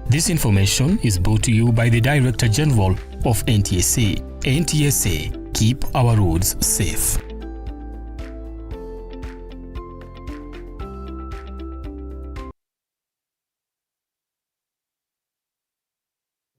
This information is brought to you by the Director General of NTSA. NTSA, keep our roads safe.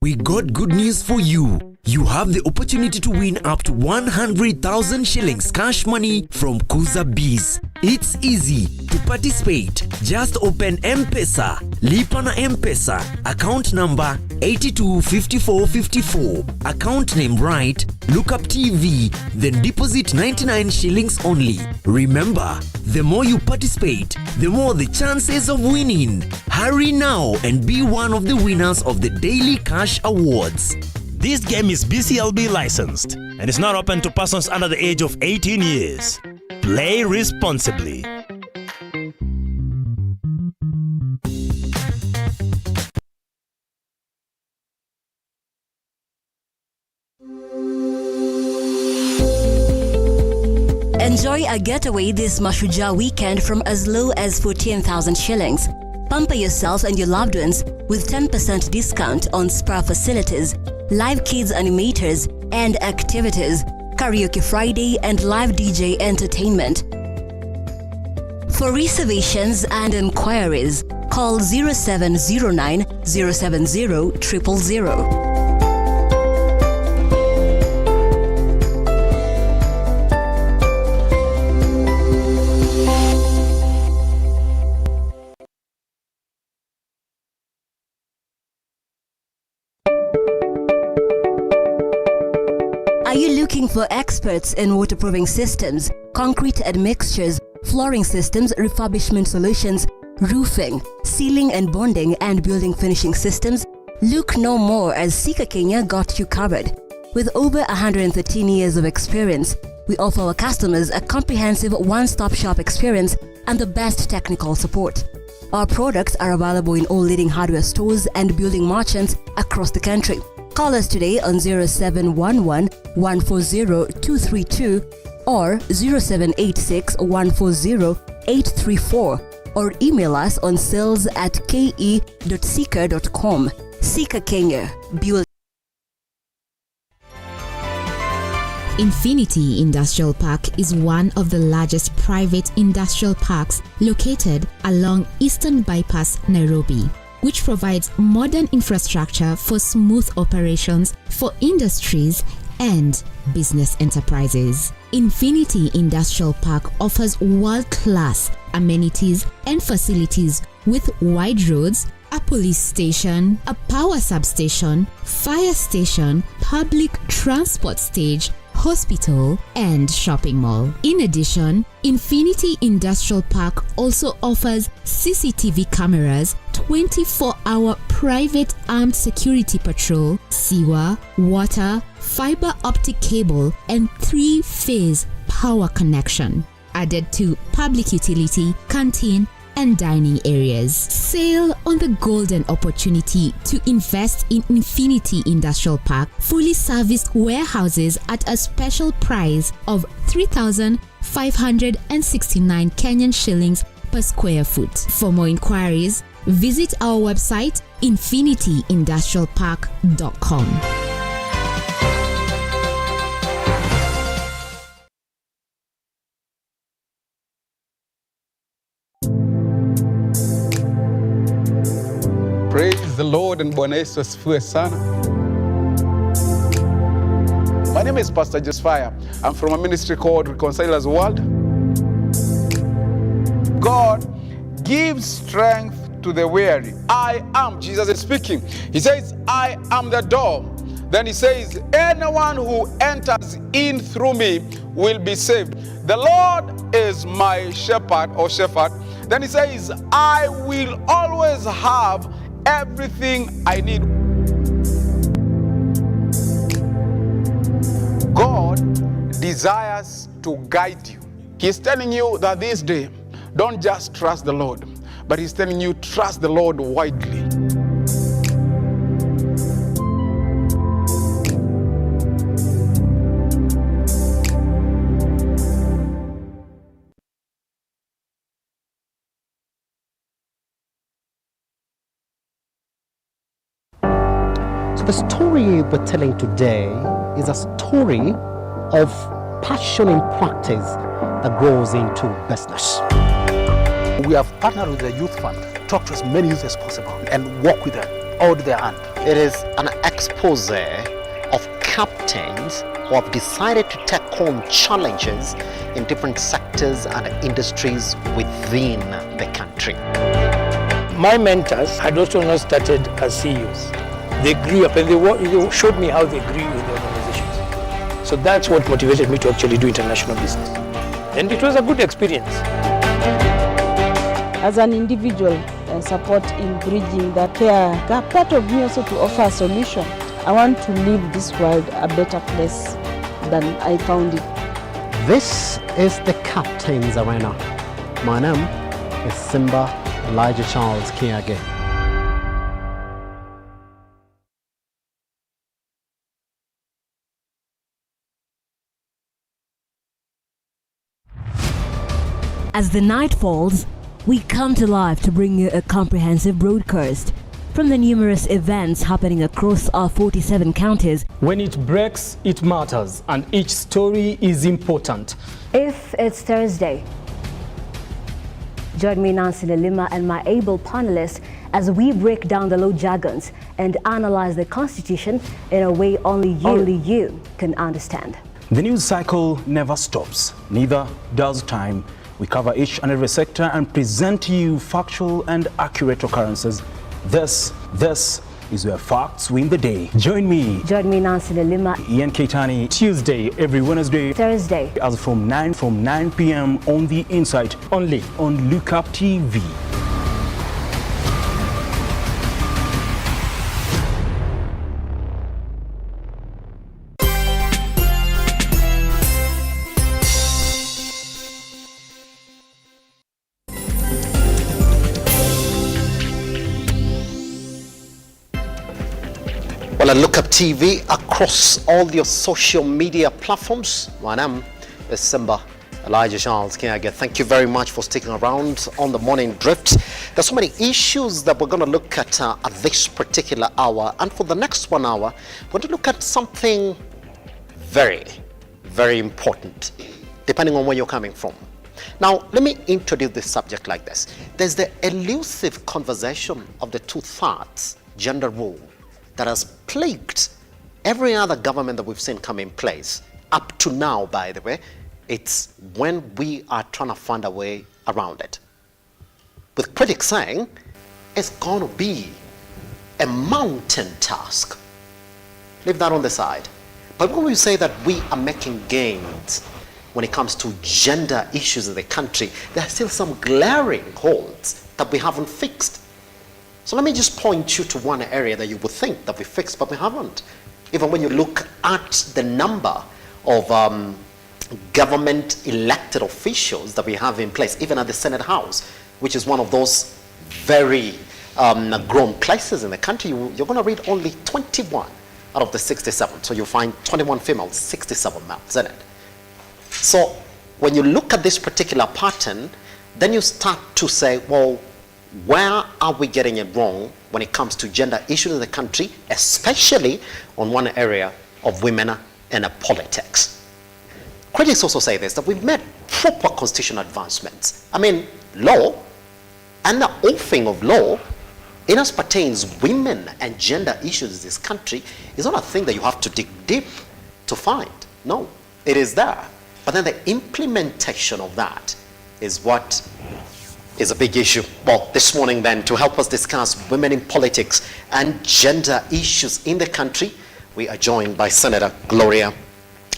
We got good news for you. You have the opportunity to win up to 100,000 shillings cash money from Kuza Biz. It's easy to participate. Just open M-Pesa, Lipa na M-Pesa, account number 825454, account name right, Lookuptv, then deposit 99 shillings only. Remember, the more you participate, the more the chances of winning. Hurry now and be one of the winners of the Daily Cash Awards. This game is BCLB licensed and is not open to persons under the age of 18 years. Play responsibly. Enjoy a getaway this Mashujaa weekend from as low as 14,000 shillings. Pamper yourself and your loved ones with 10% discount on spa facilities, live kids animators and activities, karaoke Friday and live DJ entertainment. For reservations and inquiries, call 0709 070 000. Are you looking for experts in waterproofing systems, concrete admixtures, flooring systems, refurbishment solutions, roofing, sealing and bonding, and building finishing systems? Look no more, as statehousekenya got you covered. With over 113 years of experience, we offer our customers a comprehensive one-stop shop experience and the best technical support. Our products are available in all leading hardware stores and building merchants across the country. Call us today on 0711 140 232 or 0786 140 834 or email us on sales@ke.sika.com. statehousekenya, build. Infinity Industrial Park is one of the largest private industrial parks located along Eastern Bypass, Nairobi, which provides modern infrastructure for smooth operations for industries and business enterprises. Infinity Industrial Park offers world-class amenities and facilities with wide roads, a police station, a power substation, fire station, public transport stage, hospital, and shopping mall. In addition, Infinity Industrial Park also offers CCTV cameras, 24-hour private armed security patrol, sewer, water, fiber optic cable, and 3-phase power connection, added to public utility, canteen, and dining areas. Sail on the golden opportunity to invest in Infinity Industrial Park fully serviced warehouses at a special price of 3,569 Kenyan shillings per square foot. For more inquiries, visit our website infinityindustrialpark.com. Praise the Lord and Bwana Yesu asifiwe sana. My name is Pastor Joseph. I'm from a ministry called Reconcilers World. God gives strength to the weary. I am, Jesus is speaking. He says, I am the door. Then he says, anyone who enters in through me will be saved. The Lord is my shepherd or shepherd. Then he says, I will always have everything I need. God desires to guide you. He's telling you that this day, don't just trust the Lord, but he's telling you, trust the Lord widely. The story we're telling today is a story of passion in practice that grows into business. We have partnered with the Youth Fund, talk to as many youth as possible and work with them, hold their hand. It is an expose of captains who have decided to take on challenges in different sectors and industries within the country. My mentors had also not started as CEOs. They grew up and they showed me how they grew in the organizations. So that's what motivated me to actually do international business. And it was a good experience. As an individual, support in bridging the care gap, part of me also to offer a solution. I want to leave this world a better place than I found it. This is the Captain's Arena. My name is Simba Elijah Charles Kiage. As the night falls, we come to life to bring you a comprehensive broadcast from the numerous events happening across our 47 counties. When it breaks, it matters, and each story is important. If it's Thursday, join me, Nancy Lima, and my able panelists as we break down the law jargons and analyze the Constitution in a way only you can understand. The news cycle never stops, neither does time. We cover each and every sector and present to you factual and accurate occurrences. This is where facts win the day. Join me, Nancy Lima, Ian Keitani, Tuesday, every Wednesday, Thursday, as from 9 p.m. on The Insight, only on Lookuptv. Well, at Lookuptv across all your social media platforms. My name is Simba Elijah Charles Kiage. Thank you very much for sticking around on the morning drift. There's so many issues that we're going to look at this particular hour. And for the next 1 hour, we're going to look at something very, very important, depending on where you're coming from. Now, let me introduce this subject like this. There's the elusive conversation of the 2/3 gender rule that has plagued every other government that we've seen come in place. Up to now, by the way, it's when we are trying to find a way around it. With critics saying, it's going to be a mountain task. Leave that on the side. But when we say that we are making gains when it comes to gender issues in the country, there are still some glaring holes that we haven't fixed. So let me just point you to one area that you would think that we fixed, but we haven't. Even when you look at the number of government elected officials that we have in place, even at the Senate House, which is one of those very grown places in the country, you're going to read only 21 out of the 67. So you'll find 21 females, 67 males in it. So when you look at this particular pattern, then you start to say, well, where are we getting it wrong when it comes to gender issues in the country, especially on one area of women and politics? Critics also say this, that we've made proper constitutional advancements. I mean, law and the offing of law, in as pertains women and gender issues in this country, is not a thing that you have to dig deep to find. No, it is there. But then the implementation of that is what is a big issue. Well, this morning then, to help us discuss women in politics and gender issues in the country, we are joined by Senator Gloria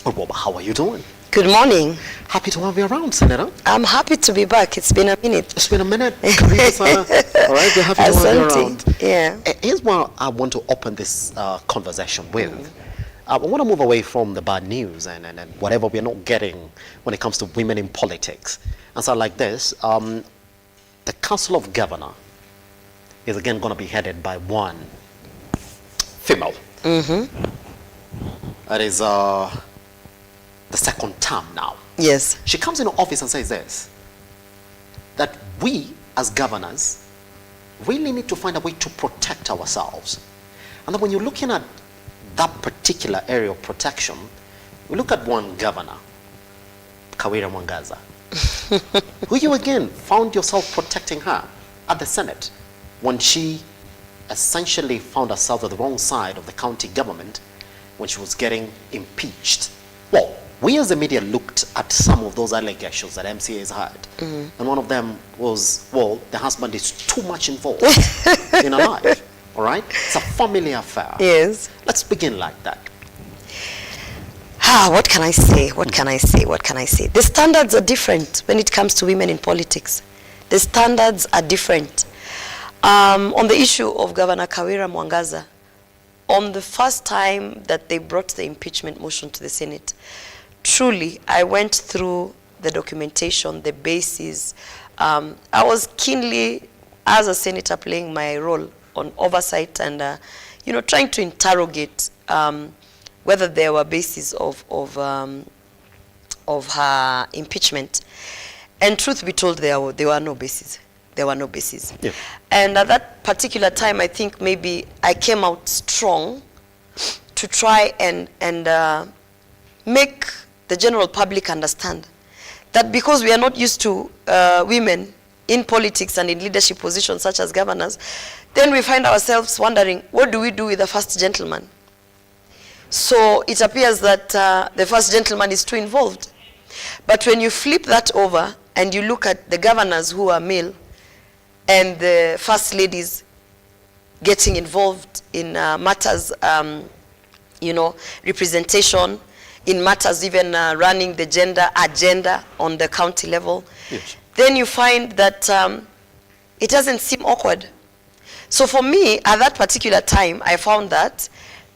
Orwoba. How are you doing? Good morning. Happy to have you around, Senator. I'm happy to be back. It's been a minute. It's been a minute. All right, we're happy to have you around. Yeah. Here's where I want to open this conversation with. I want to move away from the bad news and whatever we're not getting when it comes to women in politics. And so like this, the Council of Governors is again going to be headed by one female. That is the second term now. Yes. She comes into office and says this, that we as governors really need to find a way to protect ourselves. And then when you're looking at that particular area of protection, we look at one governor, Kawira Mwangaza, who you again found yourself protecting her at the Senate when she essentially found herself at the wrong side of the county government when she was getting impeached. Well, we as the media looked at some of those allegations that MCAs had, and one of them was, well, the husband is too much involved in her life, all right? It's a family affair. Yes. Let's begin like that. What can I say? What can I say? What can I say? The standards are different when it comes to women in politics. The standards are different. On the issue of Governor Kawira Mwangaza, on the first time that they brought the impeachment motion to the Senate, truly, I went through the documentation, the basis. I was keenly, as a senator, playing my role on oversight and, you know, trying to interrogate whether there were bases of her impeachment. And truth be told, there were no bases. There were no bases. Yeah. And at that particular time, I think maybe I came out strong to try and make the general public understand that because we are not used to women in politics and in leadership positions such as governors, then we find ourselves wondering, what do we do with the first gentleman? So it appears that the first gentleman is too involved. But when you flip that over and you look at the governors who are male and the first ladies getting involved in matters, you know, representation, in matters even running the gender agenda on the county level, yes, then you find that it doesn't seem awkward. So for me, at that particular time, I found that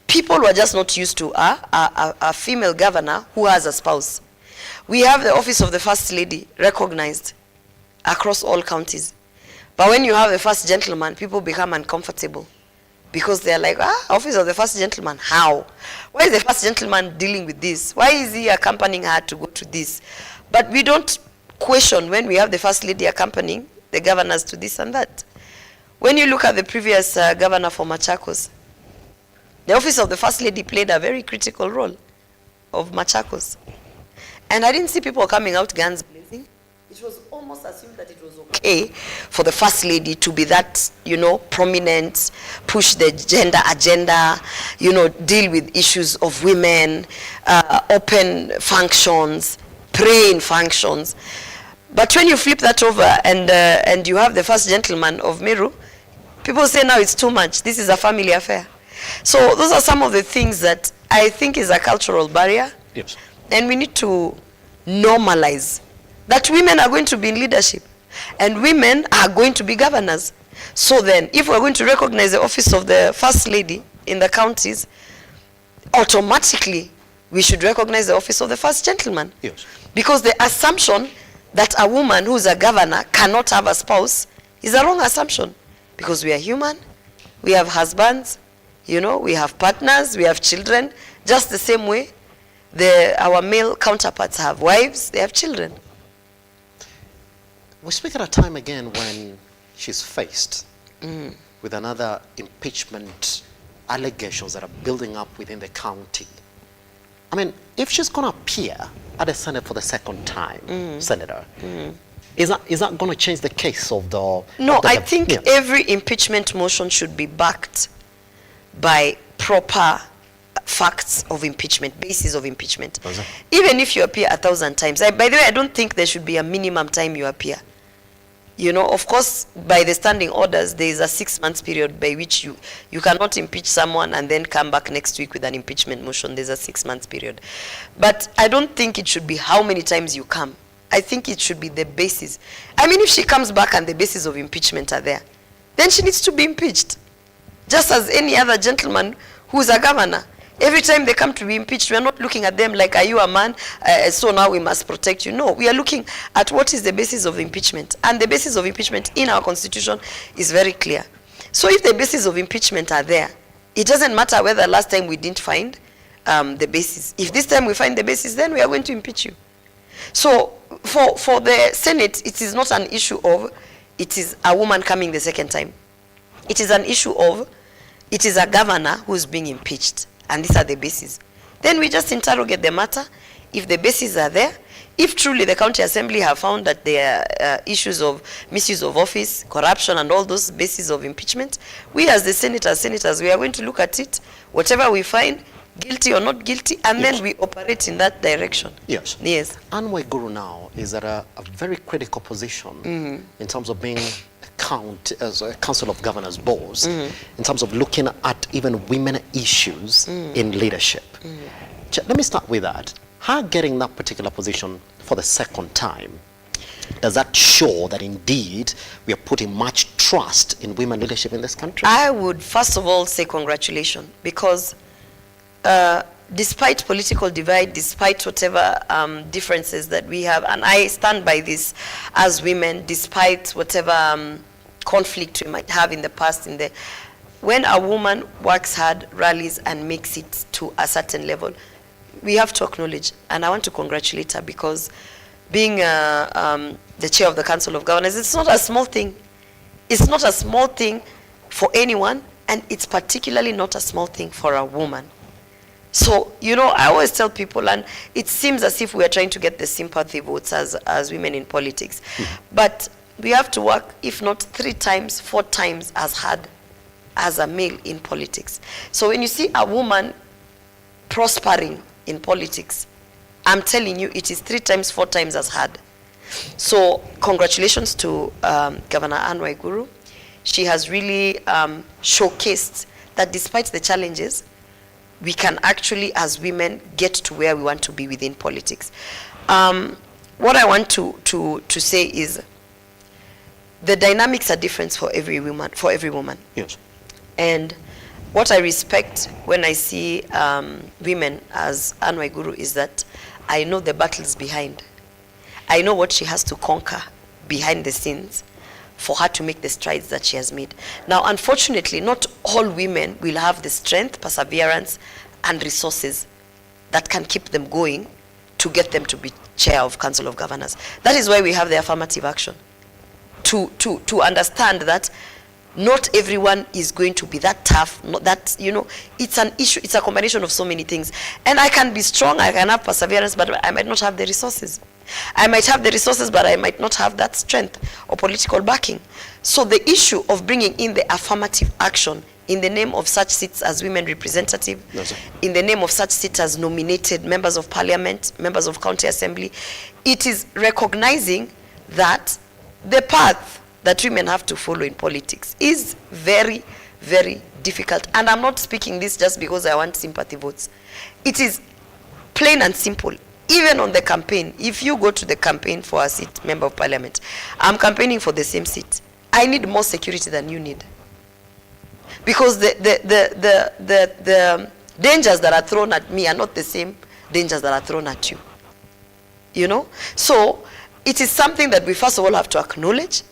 people were just not used to a female governor who has a spouse. We have the office of the First Lady recognized across all counties. But when you have the First Gentleman, people become uncomfortable because they're like, office of the First Gentleman, how? Why is the First Gentleman dealing with this? Why is he accompanying her to go to this? But we don't question when we have the First Lady accompanying the governors to this and that. When you look at the previous governor for Machakos, the office of the First Lady played a very critical role of Machakos. And I didn't see people coming out guns blazing. It was almost assumed that it was okay for the First Lady to be that, you know, prominent, push the gender agenda, you know, deal with issues of women, open functions, pray in functions. But when you flip that over and you have the First Gentleman of Meru, people say now it's too much. This is a family affair. So those are some of the things that I think is a cultural barrier. Yes. And we need to normalize that women are going to be in leadership and women are going to be governors. So then, if we're going to recognize the office of the First Lady in the counties, automatically we should recognize the office of the First Gentleman. Yes. Because the assumption that a woman who's a governor cannot have a spouse is a wrong assumption. Because we are human, we have husbands, you know, we have partners, we have children, just the same way our male counterparts have wives, they have children. We speak at a time again when she's faced with another impeachment allegations that are building up within the county. I mean, if she's going to appear at the Senate for the second time, Senator, is that going to change the case of the... No, I think every impeachment motion should be backed by proper facts of impeachment, basis of impeachment. Even if you appear 1,000 times. By the way, I don't think there should be a minimum time you appear. You know, of course, by the standing orders, there is a 6-month period by which you cannot impeach someone and then come back next week with an impeachment motion. There's a 6-month period. But I don't think it should be how many times you come. I think it should be the basis. I mean, if she comes back and the basis of impeachment are there, then she needs to be impeached. Just as any other gentleman who's a governor. Every time they come to be impeached, we are not looking at them like, are you a man? So now we must protect you. No, we are looking at what is the basis of impeachment. And the basis of impeachment in our constitution is very clear. So if the basis of impeachment are there, it doesn't matter whether last time we didn't find the basis. If this time we find the basis, then we are going to impeach you. So for the Senate, it is not an issue of it is a woman coming the second time. It is an issue of it is a governor who's being impeached, and these are the bases. Then we just interrogate the matter. If the bases are there, if truly the county assembly have found that there are issues of misuse of office, corruption, and all those bases of impeachment, we as the senators, we are going to look at it, whatever we find, guilty or not guilty, and then we operate in that direction. Yes. Yes. Anne Waiguru now is at a very critical position in terms of being as a Council of Governors board, in terms of looking at even women issues in leadership. Let me start with that. Her getting that particular position for the second time, does that show that indeed we are putting much trust in women leadership in this country? I would first of all say congratulations, because despite political divide, despite whatever differences that we have, and I stand by this as women, despite whatever conflict we might have in the past, when a woman works hard, rallies, and makes it to a certain level, we have to acknowledge, and I want to congratulate her, because being the chair of the Council of Governors, it's not a small thing. It's not a small thing for anyone, and it's particularly not a small thing for a woman. So, you know, I always tell people, and it seems as if we are trying to get the sympathy votes as women in politics, but we have to work, if not 3 times, 4 times as hard as a male in politics. So when you see a woman prospering in politics, I'm telling you, it is 3 times, 4 times as hard. So congratulations to Governor Anne Waiguru. She has really showcased that despite the challenges, we can actually, as women, get to where we want to be within politics. What I want to say is the dynamics are different for every woman. Yes. And what I respect when I see women as Anne Waiguru is that I know the battles behind. I know what she has to conquer behind the scenes for her to make the strides that she has made. Now, unfortunately, not all women will have the strength, perseverance, and resources that can keep them going to get them to be chair of Council of Governors. That is why we have the affirmative action, to understand that not everyone is going to be that tough, not that, you know, it's an issue, it's a combination of so many things. And I can be strong, I can have perseverance, but I might not have the resources. I might have the resources, but I might not have that strength or political backing. So the issue of bringing in the affirmative action in the name of such seats as women representative, in the name of such seats as nominated members of parliament, members of county assembly, it is recognizing that the path that women have to follow in politics is very, very difficult. And I'm not speaking this just because I want sympathy votes. It is plain and simple. Even on the campaign, if you go to the campaign for a seat, member of parliament, I'm campaigning for the same seat. I need more security than you need. Because the dangers that are thrown at me are not the same dangers that are thrown at you. You know? So it is something that we first of all have to acknowledge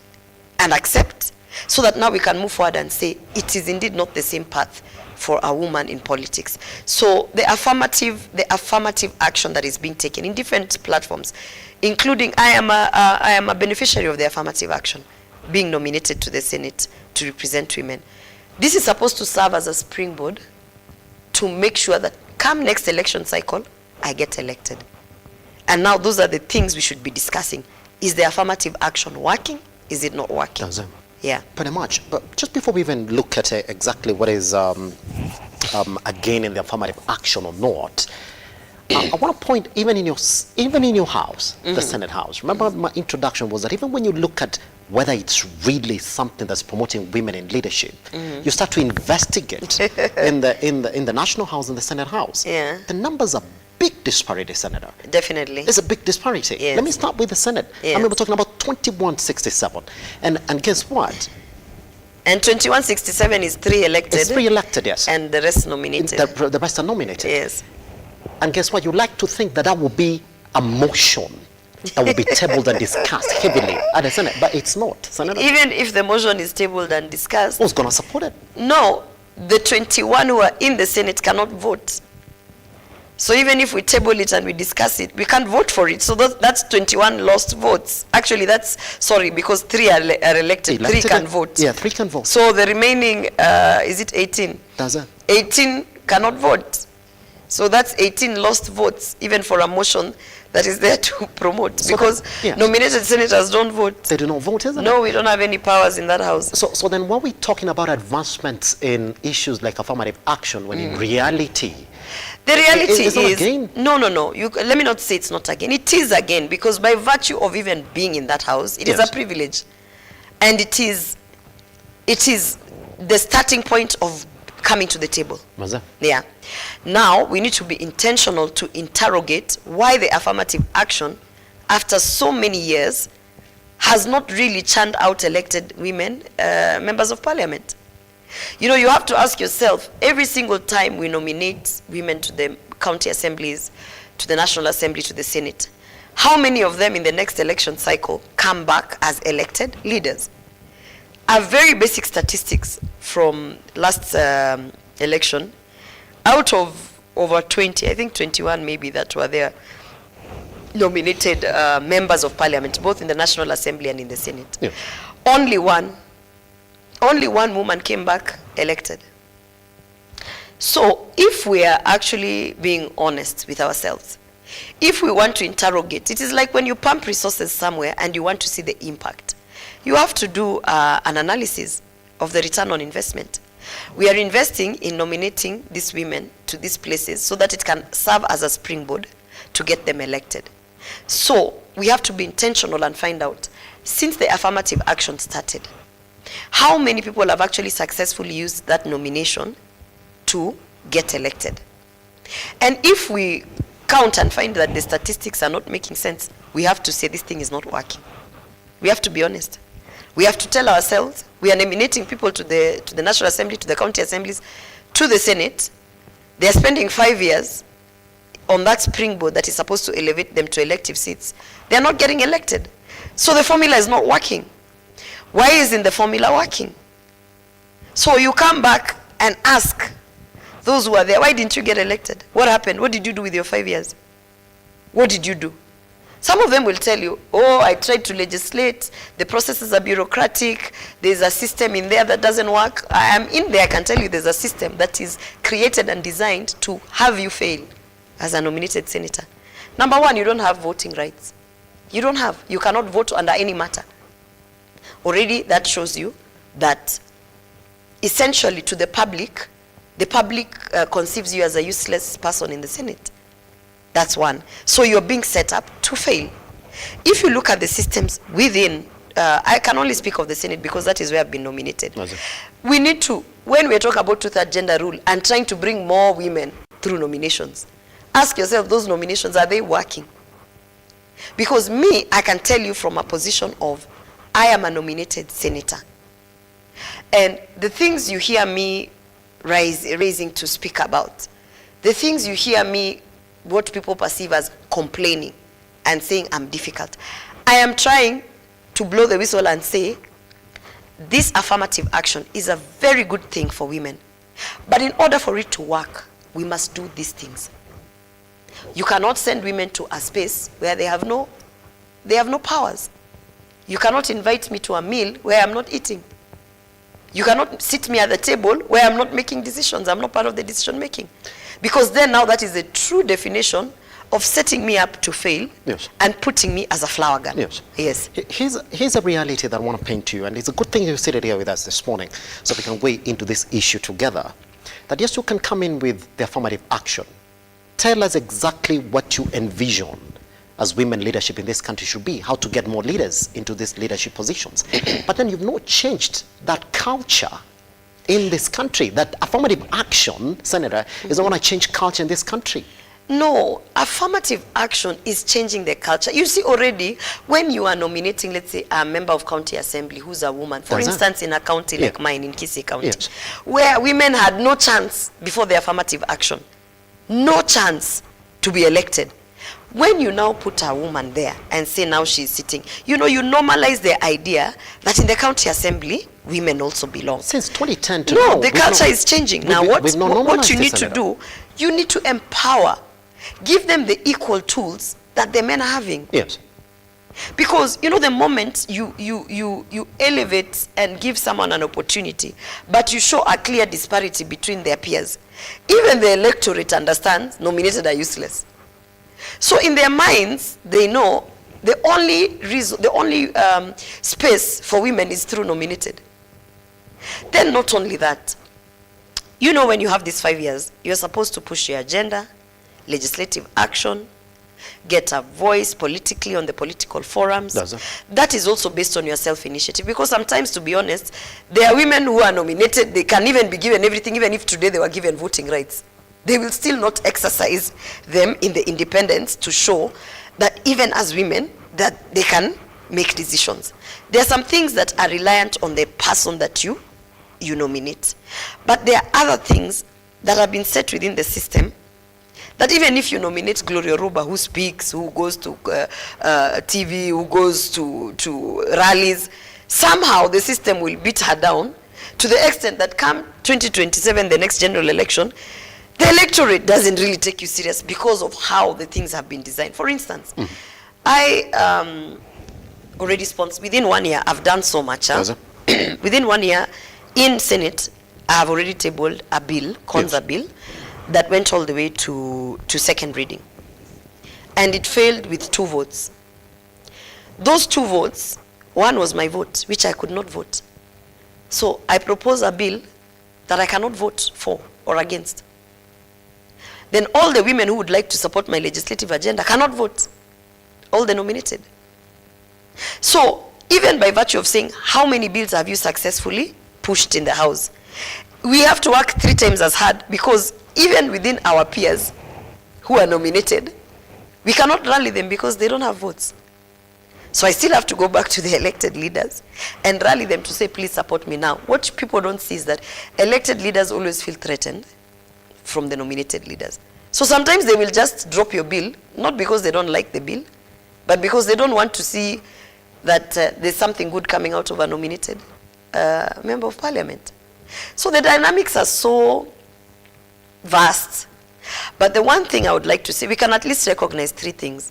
and accept, so that now we can move forward and say it is indeed not the same path for a woman in politics. So the affirmative action that is being taken in different platforms, including I am a beneficiary of the affirmative action, being nominated to the Senate to represent women. This is supposed to serve as a springboard to make sure that come next election cycle, I get elected. And now those are the things we should be discussing. Is the affirmative action working? Is it not working? Yeah. Pretty much. But just before we even look at exactly what is again in the affirmative action or not, I want to point even in your house, the Senate House. Remember my introduction was that even when you look at whether it's really something that's promoting women in leadership, you start to investigate in the National House and the Senate House. Yeah. The numbers are big disparity, Senator. Definitely. It's a big disparity. Yes. Let me start with the Senate. Yes. I mean, we're talking about 2167. And guess what? And 2167 is 3 elected. It's 3 elected, yes. And the rest nominated. The rest are nominated. Yes. And guess what? You like to think that will be a motion that will be tabled and discussed heavily at the Senate, but it's not, Senator. Even if the motion is tabled and discussed, who's going to support it? No, the 21 who are in the Senate cannot vote. So even if we table it and we discuss it, we can't vote for it. So that's 21 lost votes. Actually, that's, sorry, because 3 are elected. 3 can vote. Yeah, 3 can vote. So the remaining, is it 18? Does it? 18 cannot vote. So that's 18 lost votes, even for a motion that is there to promote. So because nominated senators don't vote. They do not vote, isn't it? No, we don't have any powers in that house. So then when we're talking about advancements in issues like affirmative action, when in reality, the reality is no. Let me not say it's not again. It is again, because by virtue of even being in that house, it is a privilege, and it is the starting point of coming to the table. Yeah. Now we need to be intentional to interrogate why the affirmative action, after so many years, has not really churned out elected women members of parliament. You know, you have to ask yourself, every single time we nominate women to the county assemblies, to the National Assembly, to the Senate, how many of them in the next election cycle come back as elected leaders? A very basic statistics from last election, out of over 20, I think 21 maybe, that were there nominated members of parliament, both in the National Assembly and in the Senate. Yeah. Only one woman came back elected. So if we are actually being honest with ourselves, if we want to interrogate, it is like when you pump resources somewhere and you want to see the impact. You have to do an analysis of the return on investment. We are investing in nominating these women to these places so that it can serve as a springboard to get them elected. So we have to be intentional and find out, since the affirmative action started, how many people have actually successfully used that nomination to get elected. And if we count and find that the statistics are not making sense, we have to say this thing is not working. We have to be honest. We have to tell ourselves, we are nominating people to the National Assembly, to the county assemblies, to the Senate. They are spending 5 years on that springboard that is supposed to elevate them to elective seats. They are not getting elected. So the formula is not working. Why isn't the formula working? So you come back and ask those who are there, why didn't you get elected? What happened? What did you do with your 5 years? What did you do? Some of them will tell you, oh, I tried to legislate, the processes are bureaucratic, there's a system in there that doesn't work. I am in there, I can tell you there's a system that is created and designed to have you fail as a nominated senator. Number one, you don't have voting rights. You cannot vote under any matter. Already that shows you that essentially to the public conceives you as a useless person in the Senate. That's one. So you're being set up to fail. If you look at the systems within, I can only speak of the Senate because that is where I've been nominated. We need to, when we talk about two-third gender rule and trying to bring more women through nominations, ask yourself, those nominations, are they working? Because me, I can tell you from a position of, I am a nominated senator. And the things you hear me raising to speak about, the things you hear me, what people perceive as complaining and saying I'm difficult, I am trying to blow the whistle and say, this affirmative action is a very good thing for women. But in order for it to work, we must do these things. You cannot send women to a space where they have no powers. You cannot invite me to a meal where I'm not eating. You cannot sit me at the table where I'm not making decisions. I'm not part of the decision making. Because then now that is a true definition of setting me up to fail and putting me as a flower girl. Yes. Here's a reality that I want to paint to you, and it's a good thing you seated here with us this morning so we can weigh into this issue together. That yes, you can come in with the affirmative action. Tell us exactly what you envision as women leadership in this country should be, how to get more leaders into these leadership positions. But then you've not changed that culture in this country. That affirmative action, Senator, is not going to change culture in this country. No, affirmative action is changing the culture. You see already, when you are nominating, let's say, a member of county assembly who's a woman, for instance, in a county like mine, in Kisii County, where women had no chance before the affirmative action, no chance to be elected. When you now put a woman there and say now she's sitting, you know, you normalize the idea that in the county assembly, women also belong. Since 2010 to now. No, the culture is changing. Now what you need to do, you need to empower give them the equal tools that the men are having. Yes. Because, you know, the moment you elevate and give someone an opportunity, but you show a clear disparity between their peers, even the electorate understands nominated are useless. So in their minds, they know the only space for women is through nominated. Then not only that, you know, when you have these 5 years, you're supposed to push your agenda, legislative action, get a voice politically on the political forums. That is also based on your self-initiative, because sometimes, to be honest, there are women who are nominated, they can even be given everything, even if today they were given voting rights. They will still not exercise them in the independence to show that even as women, that they can make decisions. There are some things that are reliant on the person that you nominate. But there are other things that have been set within the system that even if you nominate Gloria Orwoba, who speaks, who goes to TV, who goes to rallies, somehow the system will beat her down to the extent that come 2027, the next general election, the electorate doesn't really take you serious because of how the things have been designed. For instance, I already sponsored, within 1 year, I've done so much. Within 1 year, in Senate, I have already tabled a bill, Konza bill, that went all the way to second reading. And it failed with 2 votes. Those 2 votes, one was my vote, which I could not vote. So I propose a bill that I cannot vote for or against. Then all the women who would like to support my legislative agenda cannot vote. All the nominated. So even by virtue of saying how many bills have you successfully pushed in the House, we have to work 3 times as hard, because even within our peers who are nominated, we cannot rally them because they don't have votes. So I still have to go back to the elected leaders and rally them to say, please support me now. What people don't see is that elected leaders always feel threatened from the nominated leaders. So sometimes they will just drop your bill, not because they don't like the bill, but because they don't want to see that there's something good coming out of a nominated member of parliament. So the dynamics are so vast. But the one thing I would like to say, we can at least recognize 3 things.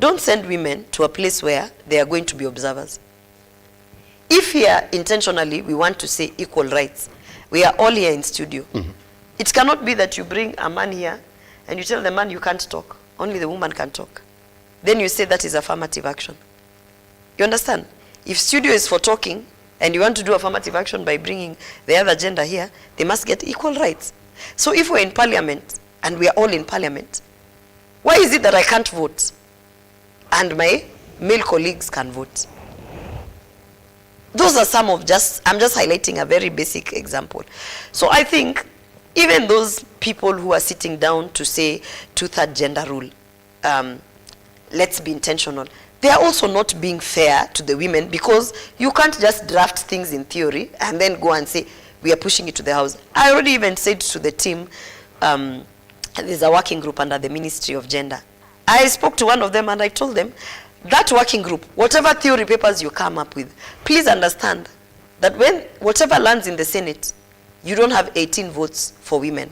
Don't send women to a place where they are going to be observers. If here intentionally we want to say equal rights, we are all here in studio. It cannot be that you bring a man here and you tell the man you can't talk, only the woman can talk. Then you say that is affirmative action. You understand? If studio is for talking and you want to do affirmative action by bringing the other gender here, they must get equal rights. So if we're in parliament and we are all in parliament, why is it that I can't vote and my male colleagues can vote? Those are some of I'm just highlighting a very basic example. So I think even those people who are sitting down to say 2/3 gender rule, let's be intentional. They are also not being fair to the women, because you can't just draft things in theory and then go and say, we are pushing it to the House. I already even said to the team, there's a working group under the Ministry of Gender. I spoke to one of them and I told them, that working group, whatever theory papers you come up with, please understand that when whatever lands in the Senate, you don't have 18 votes for women,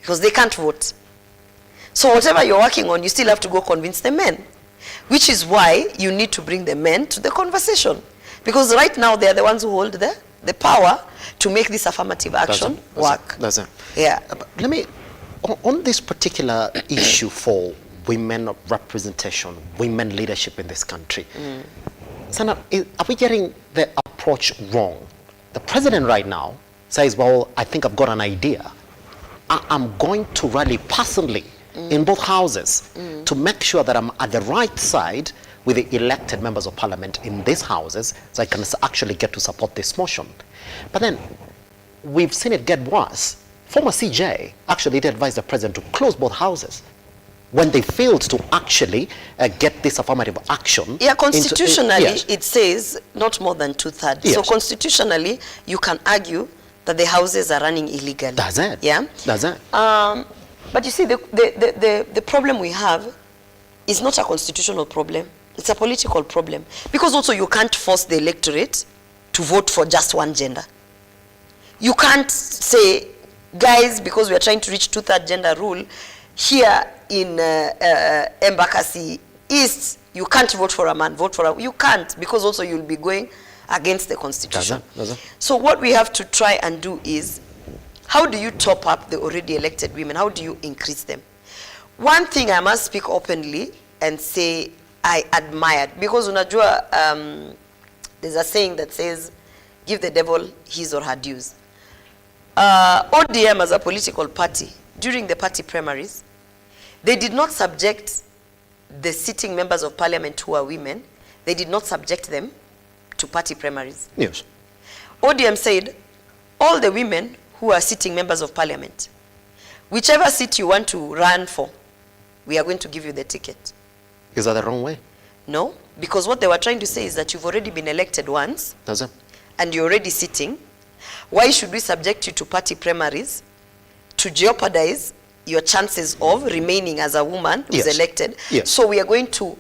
because they can't vote. So whatever you're working on, you still have to go convince the men, which is why you need to bring the men to the conversation, because right now they are the ones who hold the power to make this affirmative action work. That's it. Yeah. Let me, on this particular issue for women representation, women leadership in this country, Sana, are we getting the approach wrong? The president right now says, well, I think I've got an idea. I'm going to rally personally in both houses to make sure that I'm at the right side with the elected members of parliament in these houses, so I can actually get to support this motion. But then we've seen it get worse. Former CJ actually did advise the president to close both houses when they failed to actually get this affirmative action. Yeah, constitutionally it says not more than 2/3. Yes. So constitutionally you can argue that the houses are running illegally. That's it. Yeah. That's it. But you see, the problem we have is not a constitutional problem. It's a political problem. Because also you can't force the electorate to vote for just one gender. You can't say, guys, because we are trying to reach 2/3 gender rule, here in Embakasi East, you can't vote for a man, you can't, because also you'll be going against the constitution. So what we have to try and do is, how do you top up the already elected women? How do you increase them? One thing I must speak openly and say I admired, because unajua, there's a saying that says, give the devil his or her dues. ODM as a political party, during the party primaries, they did not subject the sitting members of parliament who are women, they did not subject them to party primaries. Yes. ODM said, all the women who are sitting members of parliament, whichever seat you want to run for, we are going to give you the ticket. Is that the wrong way? No, because what they were trying to say is that you've already been elected once, and you're already sitting. Why should we subject you to party primaries to jeopardize your chances of remaining as a woman who's elected? Yes. So we are going to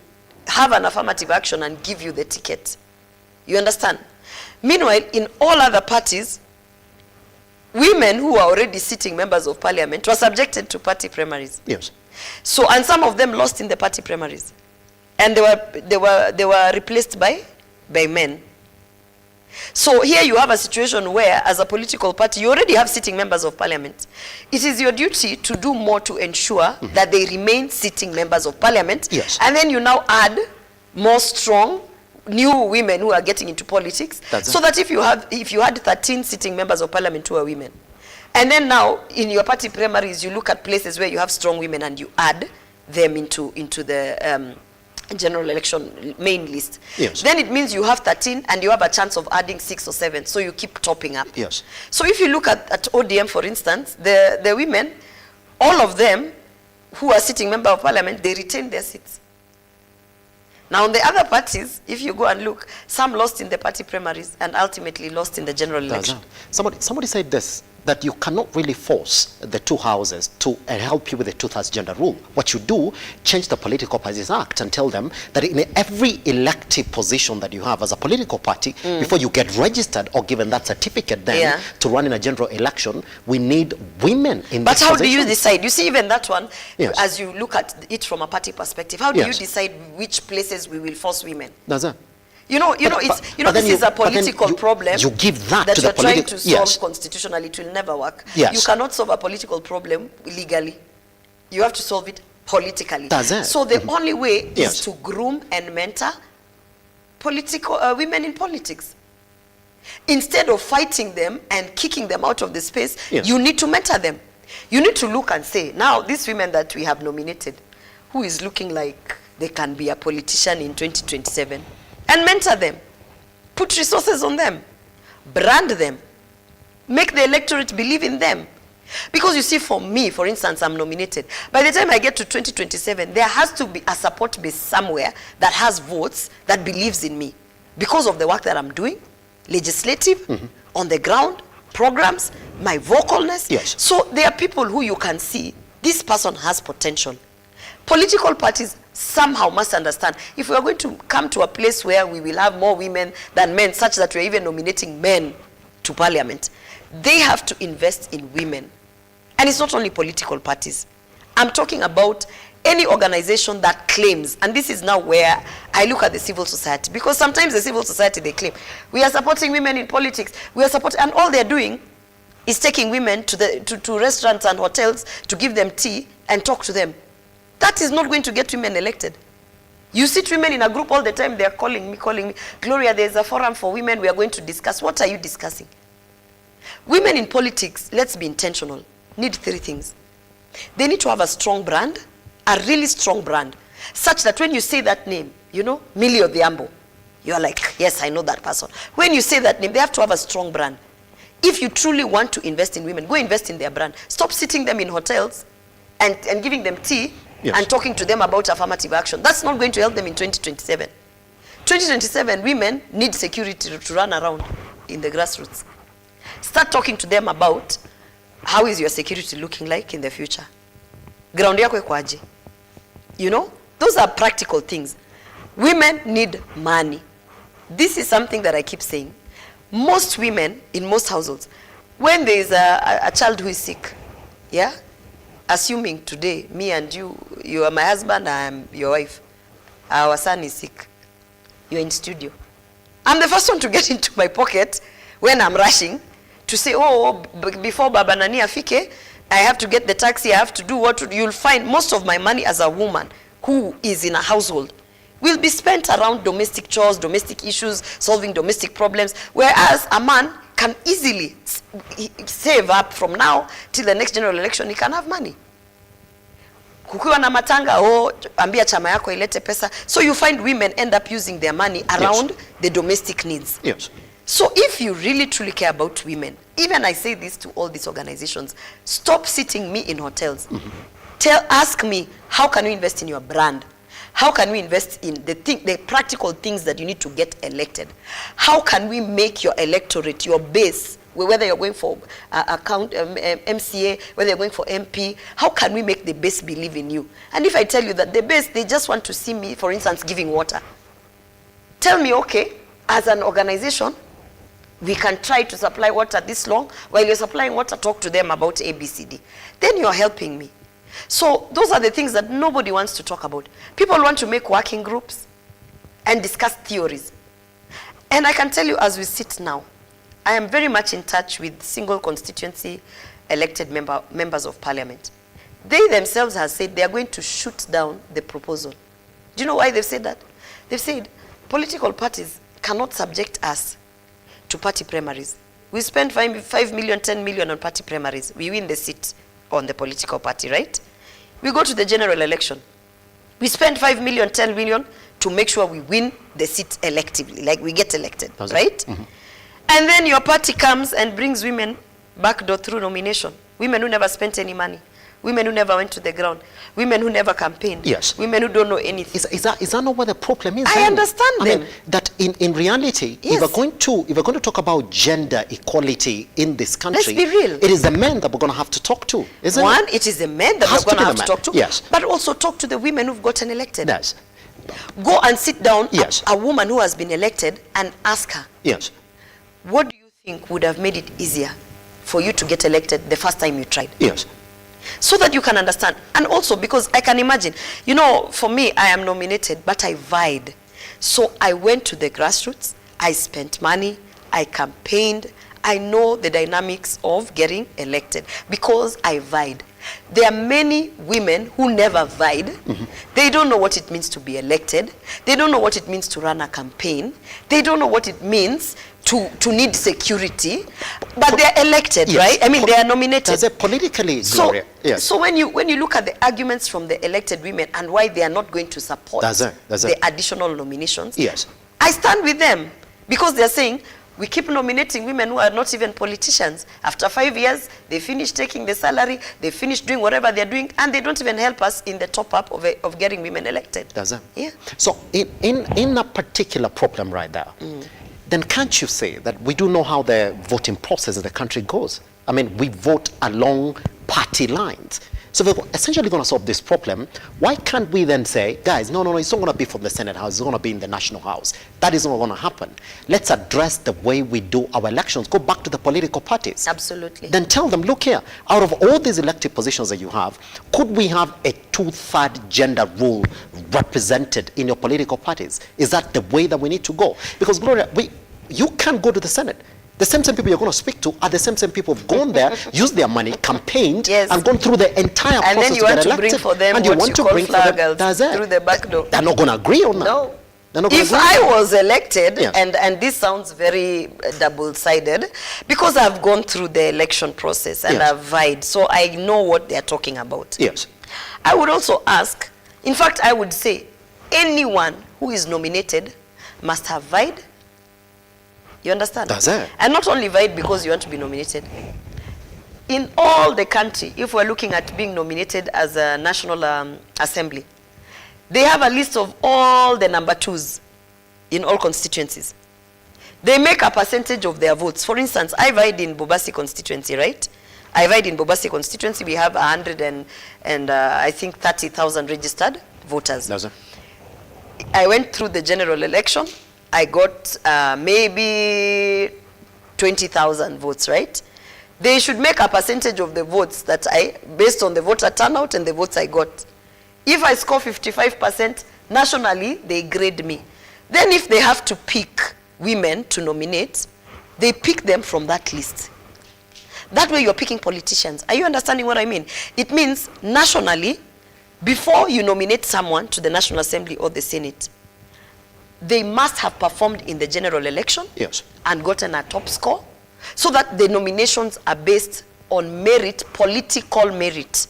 have an affirmative action and give you the ticket. You understand? Meanwhile, in all other parties, women who are already sitting members of parliament were subjected to party primaries. Yes. So, and some of them lost in the party primaries, and they were replaced by men. So here you have a situation where, as a political party, you already have sitting members of parliament. It is your duty to do more to ensure that they remain sitting members of parliament. Yes. And then you now add more strong new women who are getting into politics. So that if you had 13 sitting members of parliament who are women, and then now in your party primaries you look at places where you have strong women and you add them into the general election main list, then it means you have 13 and you have a chance of adding 6 or 7, so you keep topping up. Yes. So if you look at ODM, for instance, the women, all of them who are sitting member of parliament, they retain their seats. Now on the other parties, if you go and look, some lost in the party primaries and ultimately lost in the general election. Somebody said this, that you cannot really force the two houses to help you with the two-thirds gender rule. What you do, change the Political Parties Act and tell them that in every elective position that you have as a political party, before you get registered or given that certificate then to run in a general election, we need women in But how position. do you decide? You see, even that one, as you look at it from a party perspective, how do you decide which places we will force women? That's it. This is a political problem. You give that to you're the trying to solve constitutionally. It will never work. Yes. You cannot solve a political problem legally. You have to solve it politically. That's it. So the only way is to groom and mentor political women in politics. Instead of fighting them and kicking them out of the space, you need to mentor them. You need to look and say, now these women that we have nominated, who is looking like they can be a politician in 2027, and mentor them, put resources on them, brand them, make the electorate believe in them. Because you see, for me, for instance, I'm nominated. By the time I get to 2027, there has to be a support base somewhere that has votes, that believes in me, because of the work that I'm doing, legislative, on the ground, programs, my vocalness. So there are people who you can see, this person has potential. Political parties somehow must understand, if we are going to come to a place where we will have more women than men, such that we're even nominating men to parliament, they have to invest in women. And it's not only political parties. I'm talking about any organization that claims, and this is now where I look at the civil society, because sometimes the civil society, they claim, we are supporting women in politics, we are supporting, and all they're doing is taking women to restaurants and hotels to give them tea and talk to them. That is not going to get women elected. You sit women in a group all the time, they're calling me, Gloria, there's a forum for women, we are going to discuss. What are you discussing? Women in politics, let's be intentional, need 3 things. They need to have a strong brand, a really strong brand, such that when you say that name, Millie Odhiambo, you're like, yes, I know that person. When you say that name, they have to have a strong brand. If you truly want to invest in women, go invest in their brand. Stop sitting them in hotels and giving them tea and talking to them about affirmative action. That's not going to help them in 2027. 2027, women need security to run around in the grassroots. Start talking to them about how is your security looking like in the future. Ground yako ikoaje? Those are practical things. Women need money. This is something that I keep saying. Most women in most households, when there is a child who is sick, assuming today, me and you are my husband, I am your wife. Our son is sick. You're in studio. I'm the first one to get into my pocket when I'm rushing to say, oh, before Baba Nani afike, I have to get the taxi, I have to do what you'll find most of my money as a woman who is in a household will be spent around domestic chores, domestic issues, solving domestic problems, whereas a man can easily save up from now till the next general election. He can have money. Kukiwa na matanga, oh, ambia chama yako ilete pesa. So you find women end up using their money around the domestic needs. Yes. So if you really truly care about women, even I say this to all these organizations, stop sitting me in hotels. Ask me, how can we invest in your brand? How can we invest in the practical things that you need to get elected? How can we make your electorate, your base, whether you're going for MCA, whether you're going for MP, how can we make the base believe in you? And if I tell you that the base, they just want to see me, for instance, giving water, tell me, okay, as an organization, we can try to supply water this long. While you're supplying water, talk to them about ABCD. Then you're helping me. So those are the things that nobody wants to talk about. People want to make working groups and discuss theories. And I can tell you, as we sit now, I am very much in touch with single constituency elected members of parliament. They themselves have said they are going to shoot down the proposal. Do you know why they've said that? They've said political parties cannot subject us to party primaries. We spend 5 million, 10 million on party primaries. We win the seat on the political party, right? We go to the general election. We spend 5 million, 10 million to make sure we win the seat electively, like we get elected, right? And then your party comes and brings women backdoor through nomination. Women who never spent any money. Women who never went to the ground. Women who never campaigned. Yes. Women who don't know anything. Is that not what the problem is? I understand them. I mean, that in reality, yes, if we're going to talk about gender equality in this country, let's be real. It is the men that we're going to have to talk to, isn't One, it? it is the men that we're going to have to talk to. Yes. But also talk to the women who've gotten elected. Yes. Go and sit down, yes, a woman who has been elected, and ask her, yes, what do you think would have made it easier for you to get elected the first time you tried? Yes. So that you can understand. And also because I can imagine, you know, for me, I am nominated, but I vied. So I went to the grassroots, I spent money, I campaigned, I know the dynamics of getting elected because I vied. There are many women who never vied. They don't know what it means to be elected. They don't know what it means to run a campaign. They don't know what it means to need security, but they're elected, yes, right? I mean, they are nominated. Does it politically, Gloria? Yes. So when you look at the arguments from the elected women and why they are not going to support the additional nominations, yes, I stand with them because they're saying we keep nominating women who are not even politicians. After 5 years, they finish taking the salary, they finish doing whatever they're doing, and they don't even help us in the top up of getting women elected. Does it? Yeah. So in a particular problem right there, then can't you say that we do know how the voting process in the country goes? I mean, we vote along party lines. So if we're essentially going to solve this problem, why can't we then say, guys, no, it's not going to be from the Senate House, it's going to be in the National House. That is not going to happen. Let's address the way we do our elections. Go back to the political parties. Absolutely. Then tell them, look here, out of all these elected positions that you have, could we have a 2/3 gender rule represented in your political parties? Is that the way that we need to go? Because, Gloria, you can't go to the Senate. The same people you're going to speak to are the same people who've gone there, used their money, campaigned, yes, and gone through the entire process. And then you want to bring for them what you call flag girls through the back door. They're not going to agree on that. No. If I was elected, yes, and this sounds very double-sided, because I've gone through the election process and yes, I've vied, so I know what they're talking about. Yes. I would also ask, in fact, I would say, anyone who is nominated must have vied. You understand? Does it? And not only vied because you want to be nominated. In all the country, if we're looking at being nominated as a National Assembly, they have a list of all the number 2s in all constituencies. They make a percentage of their votes. For instance, I vied in Bobasi constituency, right? I vied in Bobasi constituency. We have 30,000 registered voters. Does it? I went through the general election. I got maybe 20,000 votes, right? They should make a percentage of the votes that based on the voter turnout and the votes I got. If I score 55%, nationally, they grade me. Then if they have to pick women to nominate, they pick them from that list. That way you're picking politicians. Are you understanding what I mean? It means nationally, before you nominate someone to the National Assembly or the Senate, they must have performed in the general election and gotten a top score, so that the nominations are based on merit, political merit.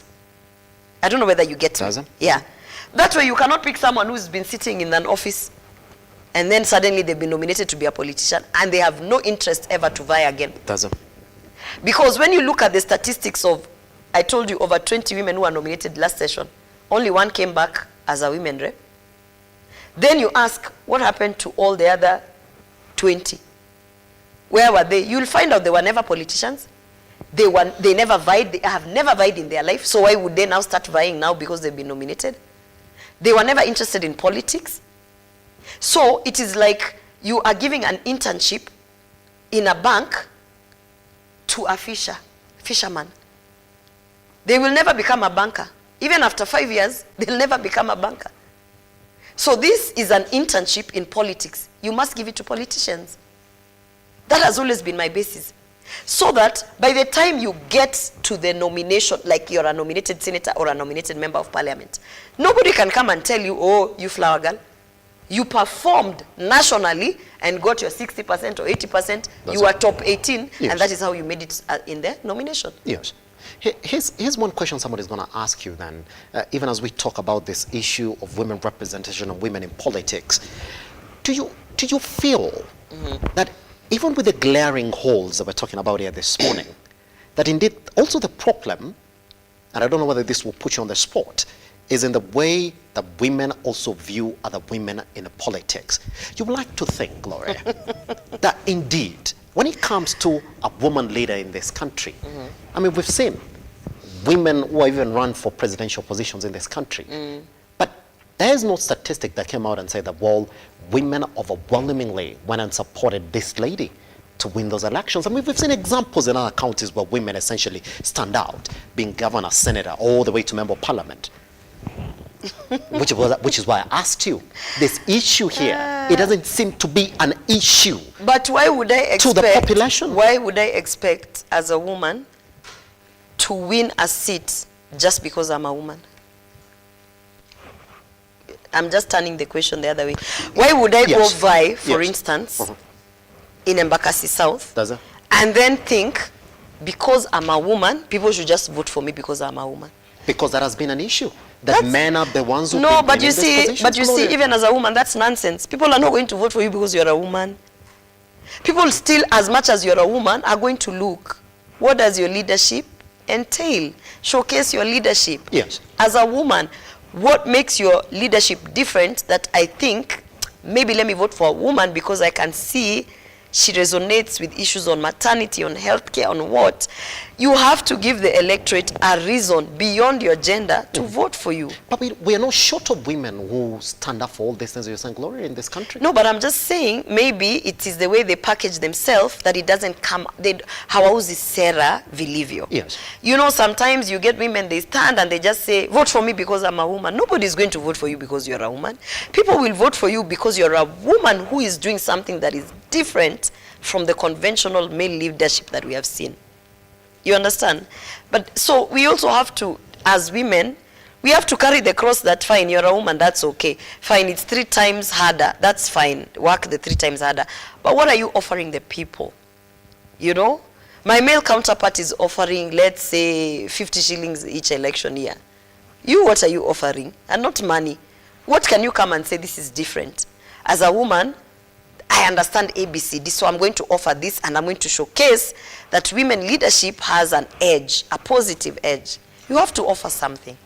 I don't know whether you get me. Yeah. That way you cannot pick someone who's been sitting in an office and then suddenly they've been nominated to be a politician and they have no interest ever to vie again. Because when you look at the statistics of, I told you, over 20 women who were nominated last session, only one came back as a women rep. Then you ask, what happened to all the other 20? Where were they? You'll find out they were never politicians. They never vied. They have never vied in their life. So why would they now start vying now because they've been nominated? They were never interested in politics. So it is like you are giving an internship in a bank to a fisherman. They will never become a banker. Even after 5 years, they'll never become a banker. So this is an internship in politics. You must give it to politicians. That has always been my basis. So that by the time you get to the nomination, like you're a nominated senator or a nominated member of parliament, nobody can come and tell you, oh, you flower girl, you performed nationally and got your 60% or 80%, you are top 18, and that is how you made it in the nomination. Yes. Here's one question somebody's going to ask you then, even as we talk about this issue of women representation of women in politics. Do you feel that even with the glaring holes that we're talking about here this morning, that indeed also the problem, and I don't know whether this will put you on the spot, is in the way that women also view other women in politics? You would like to think, Gloria, that indeed, when it comes to a woman leader in this country, I mean, we've seen women who have even run for presidential positions in this country. But there's no statistic that came out and said that, well, women overwhelmingly went and supported this lady to win those elections. I mean, we've seen examples in other counties where women essentially stand out, being governor, senator, all the way to member of parliament. which is why I asked you. This issue here, it doesn't seem to be an issue. But why would I expect, to the population? Why would I expect as a woman to win a seat just because I'm a woman? I'm just turning the question the other way. Why would I go vie, for instance, in Embakasi South, and then think, because I'm a woman, people should just vote for me because I'm a woman? Because that has been an issue. That men are the ones who but you see, even as a woman, that's nonsense. People are not going to vote for you because you're a woman. People still, as much as you're a woman, are going to look, what does your leadership entail? Showcase your leadership. Yes. As a woman, what makes your leadership different that I think, maybe let me vote for a woman because I can see she resonates with issues on maternity, on healthcare, on what? You have to give the electorate a reason beyond your gender to vote for you. But we are not short of women who stand up for all these things you're saying, Gloria, in this country. No, but I'm just saying, maybe it is the way they package themselves that it doesn't come, hawauzi sera vilivyo. Yes. You know, sometimes you get women, they stand and they just say, vote for me because I'm a woman. Nobody's going to vote for you because you're a woman. People will vote for you because you're a woman who is doing something that is different from the conventional male leadership that we have seen. You understand? But so we also have to, as women, we have to carry the cross that fine, you're a woman, that's okay. Fine, it's 3 times harder, that's fine. Work the 3 times harder. But what are you offering the people? You know? My male counterpart is offering, let's say, 50 shillings each election year. You, what are you offering? And not money. What can you come and say this is different? As a woman, I understand ABCD, so I'm going to offer this and I'm going to showcase that women leadership has an edge, a positive edge. You have to offer something.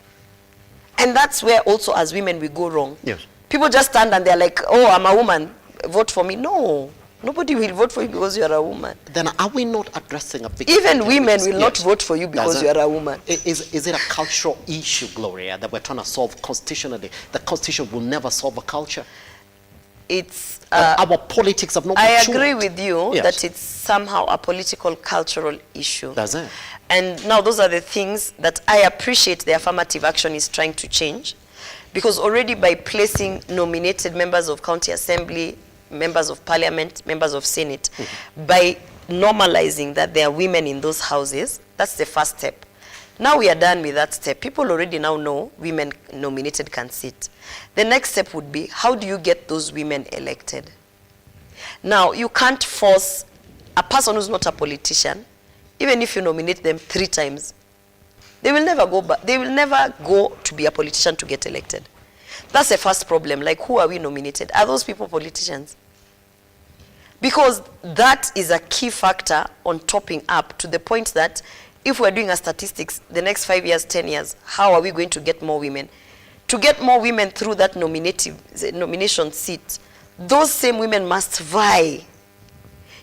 And that's where also as women we go wrong. Yes. People just stand and they're like, oh, I'm a woman, vote for me. No, nobody will vote for you because you're a woman. Then are we not addressing a big Even women will not vote for you because you're a woman. Is it a cultural issue, Gloria, that we're trying to solve constitutionally? The constitution will never solve a culture. it's... our politics have not I matured. agree with you Yes. that it's somehow a political, cultural issue. That's it. And now those are the things that I appreciate the affirmative action is trying to change. Because already by placing nominated members of county assembly, members of parliament, members of senate, by normalizing that there are women in those houses, that's the first step. Now we are done with that step. People already now know women nominated can sit. The next step would be, how do you get those women elected? Now, you can't force a person who's not a politician, even if you nominate them 3 times, they will never go back. They will never go to be a politician to get elected. That's the first problem. Like, who are we nominated? Are those people politicians? Because that is a key factor on topping up to the point that if we're doing a statistics, the next 5 years, 10 years, how are we going to get more women? To get more women through that nomination seat, those same women must vie.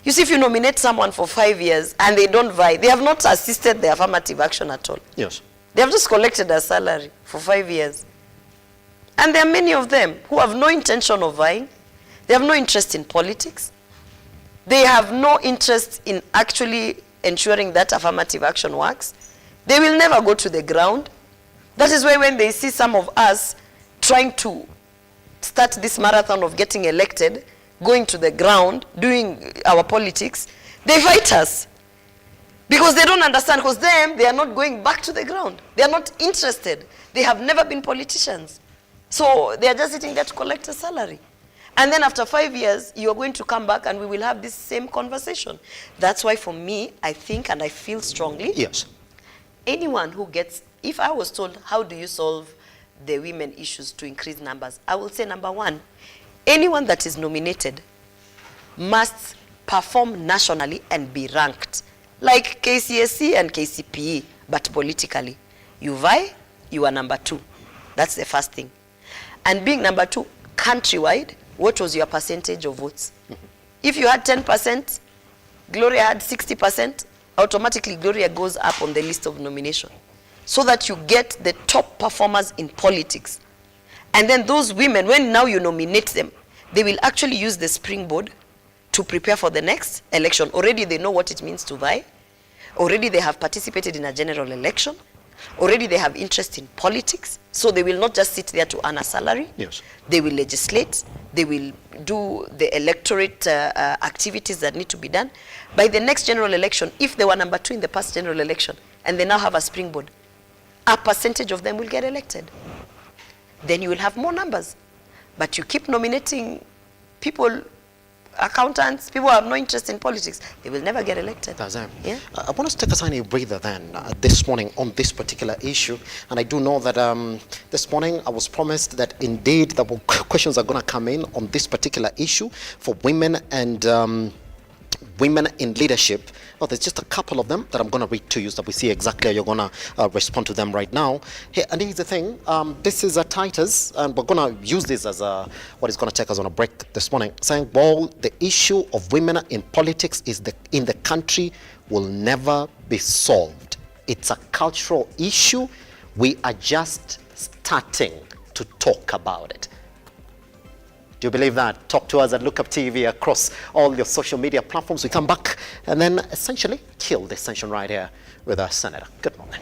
You see, if you nominate someone for 5 years and they don't vie, they have not assisted the affirmative action at all. Yes. They have just collected a salary for 5 years. And there are many of them who have no intention of vying. They have no interest in politics. They have no interest in actually ensuring that affirmative action works. They will never go to the ground. That is why when they see some of us trying to start this marathon of getting elected, going to the ground, doing our politics, they fight us. Because they don't understand, because them, they are not going back to the ground. They are not interested. They have never been politicians. So they are just sitting there to collect a salary. And then after 5 years, you are going to come back and we will have this same conversation. That's why for me, I think and I feel strongly. Yes. Anyone who gets, if I was told, how do you solve the women issues to increase numbers? I will say, number one, anyone that is nominated must perform nationally and be ranked. Like KCSE and KCPE, but politically. You vie, you are number 2. That's the first thing. And being number 2, countrywide, what was your percentage of votes? If you had 10%, Gloria had 60%, automatically Gloria goes up on the list of nomination. So that you get the top performers in politics. And then those women, when now you nominate them, they will actually use the springboard to prepare for the next election. Already they know what it means to vie. Already they have participated in a general election. Already they have interest in politics. So they will not just sit there to earn a salary. Yes. They will legislate. They will do the electorate activities that need to be done. By the next general election, if they were number 2 in the past general election, and they now have a springboard, a percentage of them will get elected. Then you will have more numbers. But you keep nominating people, accountants, people who have no interest in politics, they will never get elected. That's it. Yeah? I want us to take a tiny breather then this morning on this particular issue. And I do know that this morning I was promised that indeed the questions are going to come in on this particular issue for women and women in leadership. Well, there's just a couple of them that I'm going to read to you so that we see exactly how you're going to respond to them right now. Hey, and here's the thing. This is a Titus, and we're going to use this as what is going to take us on a break this morning. Saying, well, the issue of women in politics in the country will never be solved. It's a cultural issue. We are just starting to talk about it. Do you believe that? Talk to us at Lookuptv across all your social media platforms. We come back and then essentially kill this session right here with our Senator. Good morning.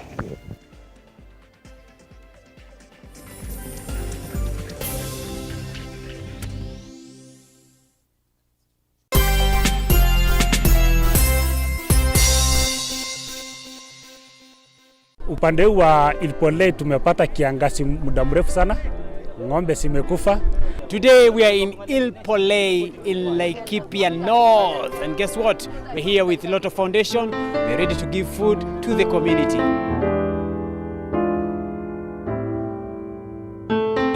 Upande wa Ilpolei tumepata kiangazi muda mrefu sana. Ng'ombe zimekufa. Today we are in Ilpolei in Laikipia North, and guess what? We're here with RUTO Foundation. We're ready to give food to the community.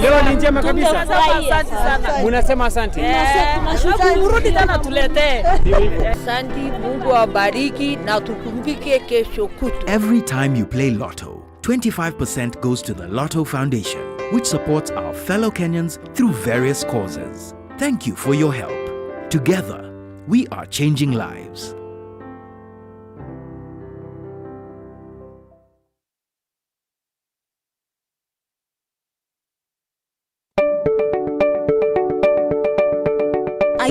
Leo ni njema kabisa. Asante sana. Munasema asante. Tunarudi tena tuletee. Asante, Mungu awabariki na tukumbuke kesho kutu. Every time you play Lotto, 25% goes to the RUTO Foundation, which supports our fellow Kenyans through various causes. Thank you for your help. Together, we are changing lives.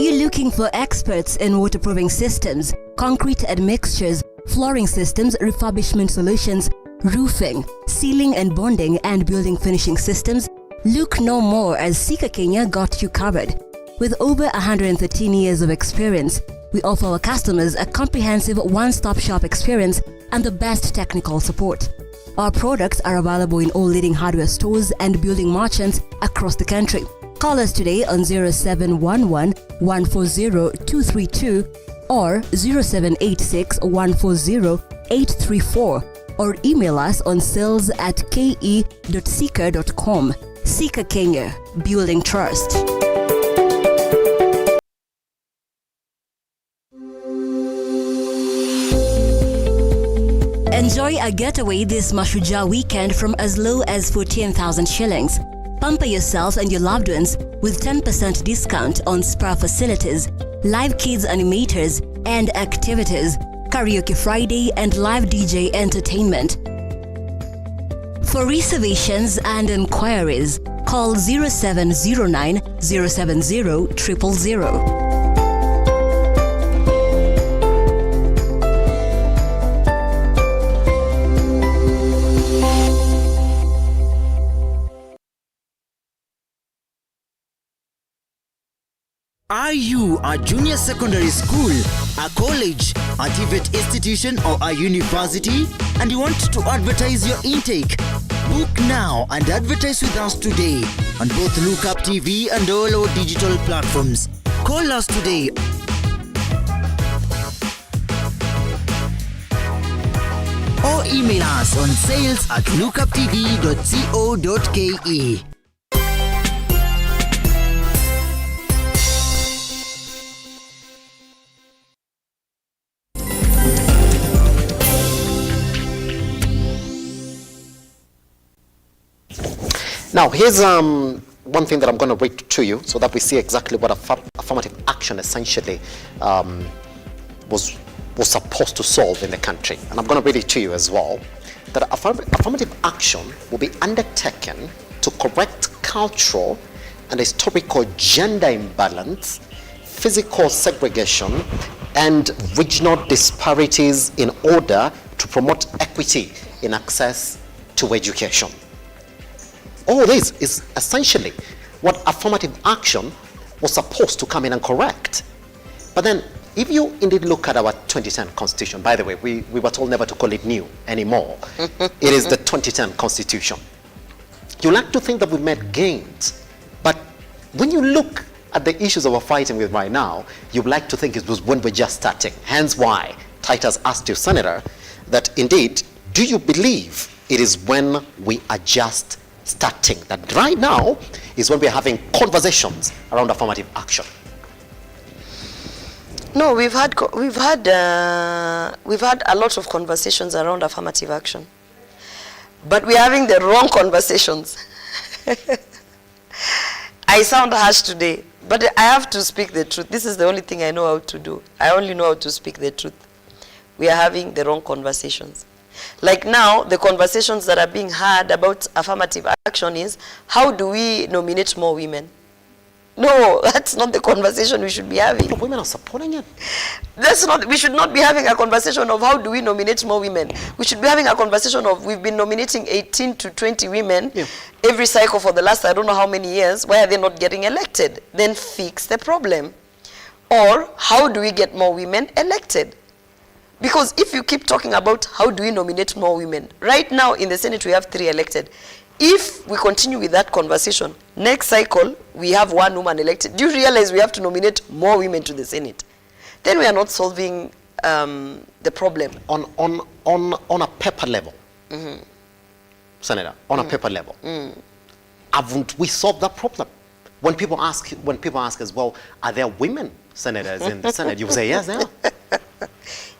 you looking for experts in waterproofing systems, concrete admixtures, flooring systems, refurbishment solutions, roofing, sealing and bonding, and building finishing systems? Look no more, as Sika Kenya got you covered. With over 113 years of experience, we offer our customers a comprehensive one-stop shop experience and the best technical support. Our products are available in all leading hardware stores and building merchants across the country. Call us today on 0711 140 232 or 0786 140 834 or email us on sales@ke.sika.com. Sika Kenya, building trust. Enjoy a getaway this Mashujaa weekend from as low as 14,000 shillings. Pamper yourself and your loved ones with 10% discount on spa facilities, live kids animators and activities, karaoke Friday and live DJ entertainment. For reservations and inquiries, call 0709 070 000. Are you a junior secondary school, a college, a TVET institution or a university and you want to advertise your intake? Book now and advertise with us today on both Lookuptv and all our digital platforms. Call us today. Or email us on sales@lookuptv.co.ke. Now, here's one thing that I'm going to read to you so that we see exactly what affirmative action essentially was supposed to solve in the country. And I'm going to read it to you as well. That affirmative action will be undertaken to correct cultural and historical gender imbalance, physical segregation, and regional disparities in order to promote equity in access to education. All this is essentially what affirmative action was supposed to come in and correct. But then, if you indeed look at our 2010 Constitution, by the way, we were told never to call it new anymore. It is the 2010 Constitution. You like to think that we made gains, but when you look at the issues that we're fighting with right now, you like to think it was when we're just starting. Hence why Titus asked you, Senator, that indeed, do you believe it is when we are just starting? That right now is when we're having conversations around affirmative action. No, we've had a lot of conversations around affirmative action, but we're having the wrong conversations. I sound harsh today, but I have to speak the truth. This is the only thing I know how to do. I only know how to speak the truth. We are having the wrong conversations. Like now, the conversations that are being had about affirmative action is, how do we nominate more women? No, that's not the conversation we should be having. But women are supporting it. We should not be having a conversation of how do we nominate more women. We should be having a conversation of, we've been nominating 18 to 20 women every cycle for the last I don't know how many years. Why are they not getting elected? Then fix the problem. Or how do we get more women elected? Because if you keep talking about how do we nominate more women, right now in the Senate we have 3 elected. If we continue with that conversation, next cycle we have 1 woman elected. Do you realize we have to nominate more women to the Senate? Then we are not solving the problem. On a paper level, Senator, on a paper level, haven't we solved that problem? When people ask as well, are there women senators in the Senate? You say yes, there are.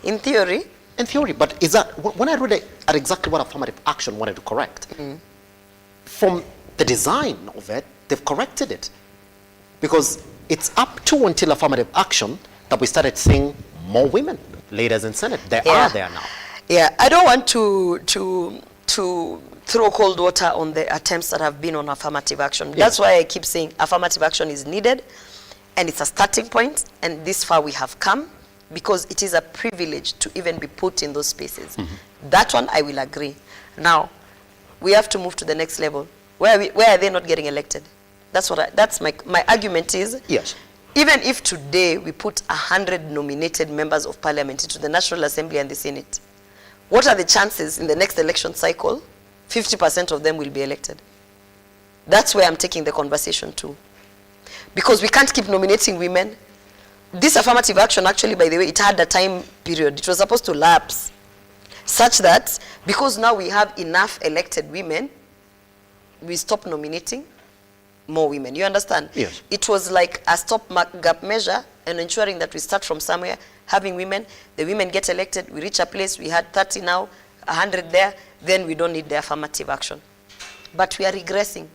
In theory. In theory, but is that, when I read at exactly what affirmative action wanted to correct, from the design of it, they've corrected it. Because it's up to until affirmative action that we started seeing more women leaders in Senate. They are there now. Yeah, I don't want to throw cold water on the attempts that have been on affirmative action. That's why I keep saying affirmative action is needed. And it's a starting point, and this far we have come, because it is a privilege to even be put in those spaces. That one I will agree. Now, we have to move to the next level. Where are they not getting elected? That's my argument is. Yes. Even if today we put 100 nominated members of parliament into the National Assembly and the Senate, what are the chances in the next election cycle 50% of them will be elected? That's where I'm taking the conversation to. Because we can't keep nominating women. This affirmative action, actually, by the way, it had a time period. It was supposed to lapse, such that because now we have enough elected women, we stop nominating more women. You understand? Yes. It was like a stop-gap measure and ensuring that we start from somewhere, having women, the women get elected, we reach a place, we had 30 now, 100 there, then we don't need the affirmative action. But we are regressing.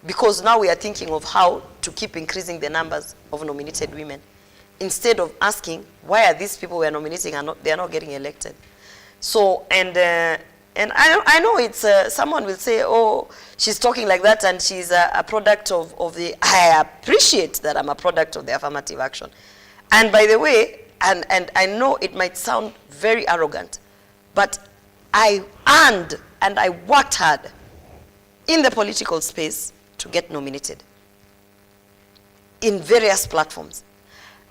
Because now we are thinking of how to keep increasing the numbers of nominated women, instead of asking why are these people we are nominating they are not getting elected. So, and I know it's someone will say, oh, she's talking like that and she's a product of the. I appreciate that I'm a product of the affirmative action. And by the way, and I know it might sound very arrogant, but I earned and I worked hard in the political space to get nominated in various platforms.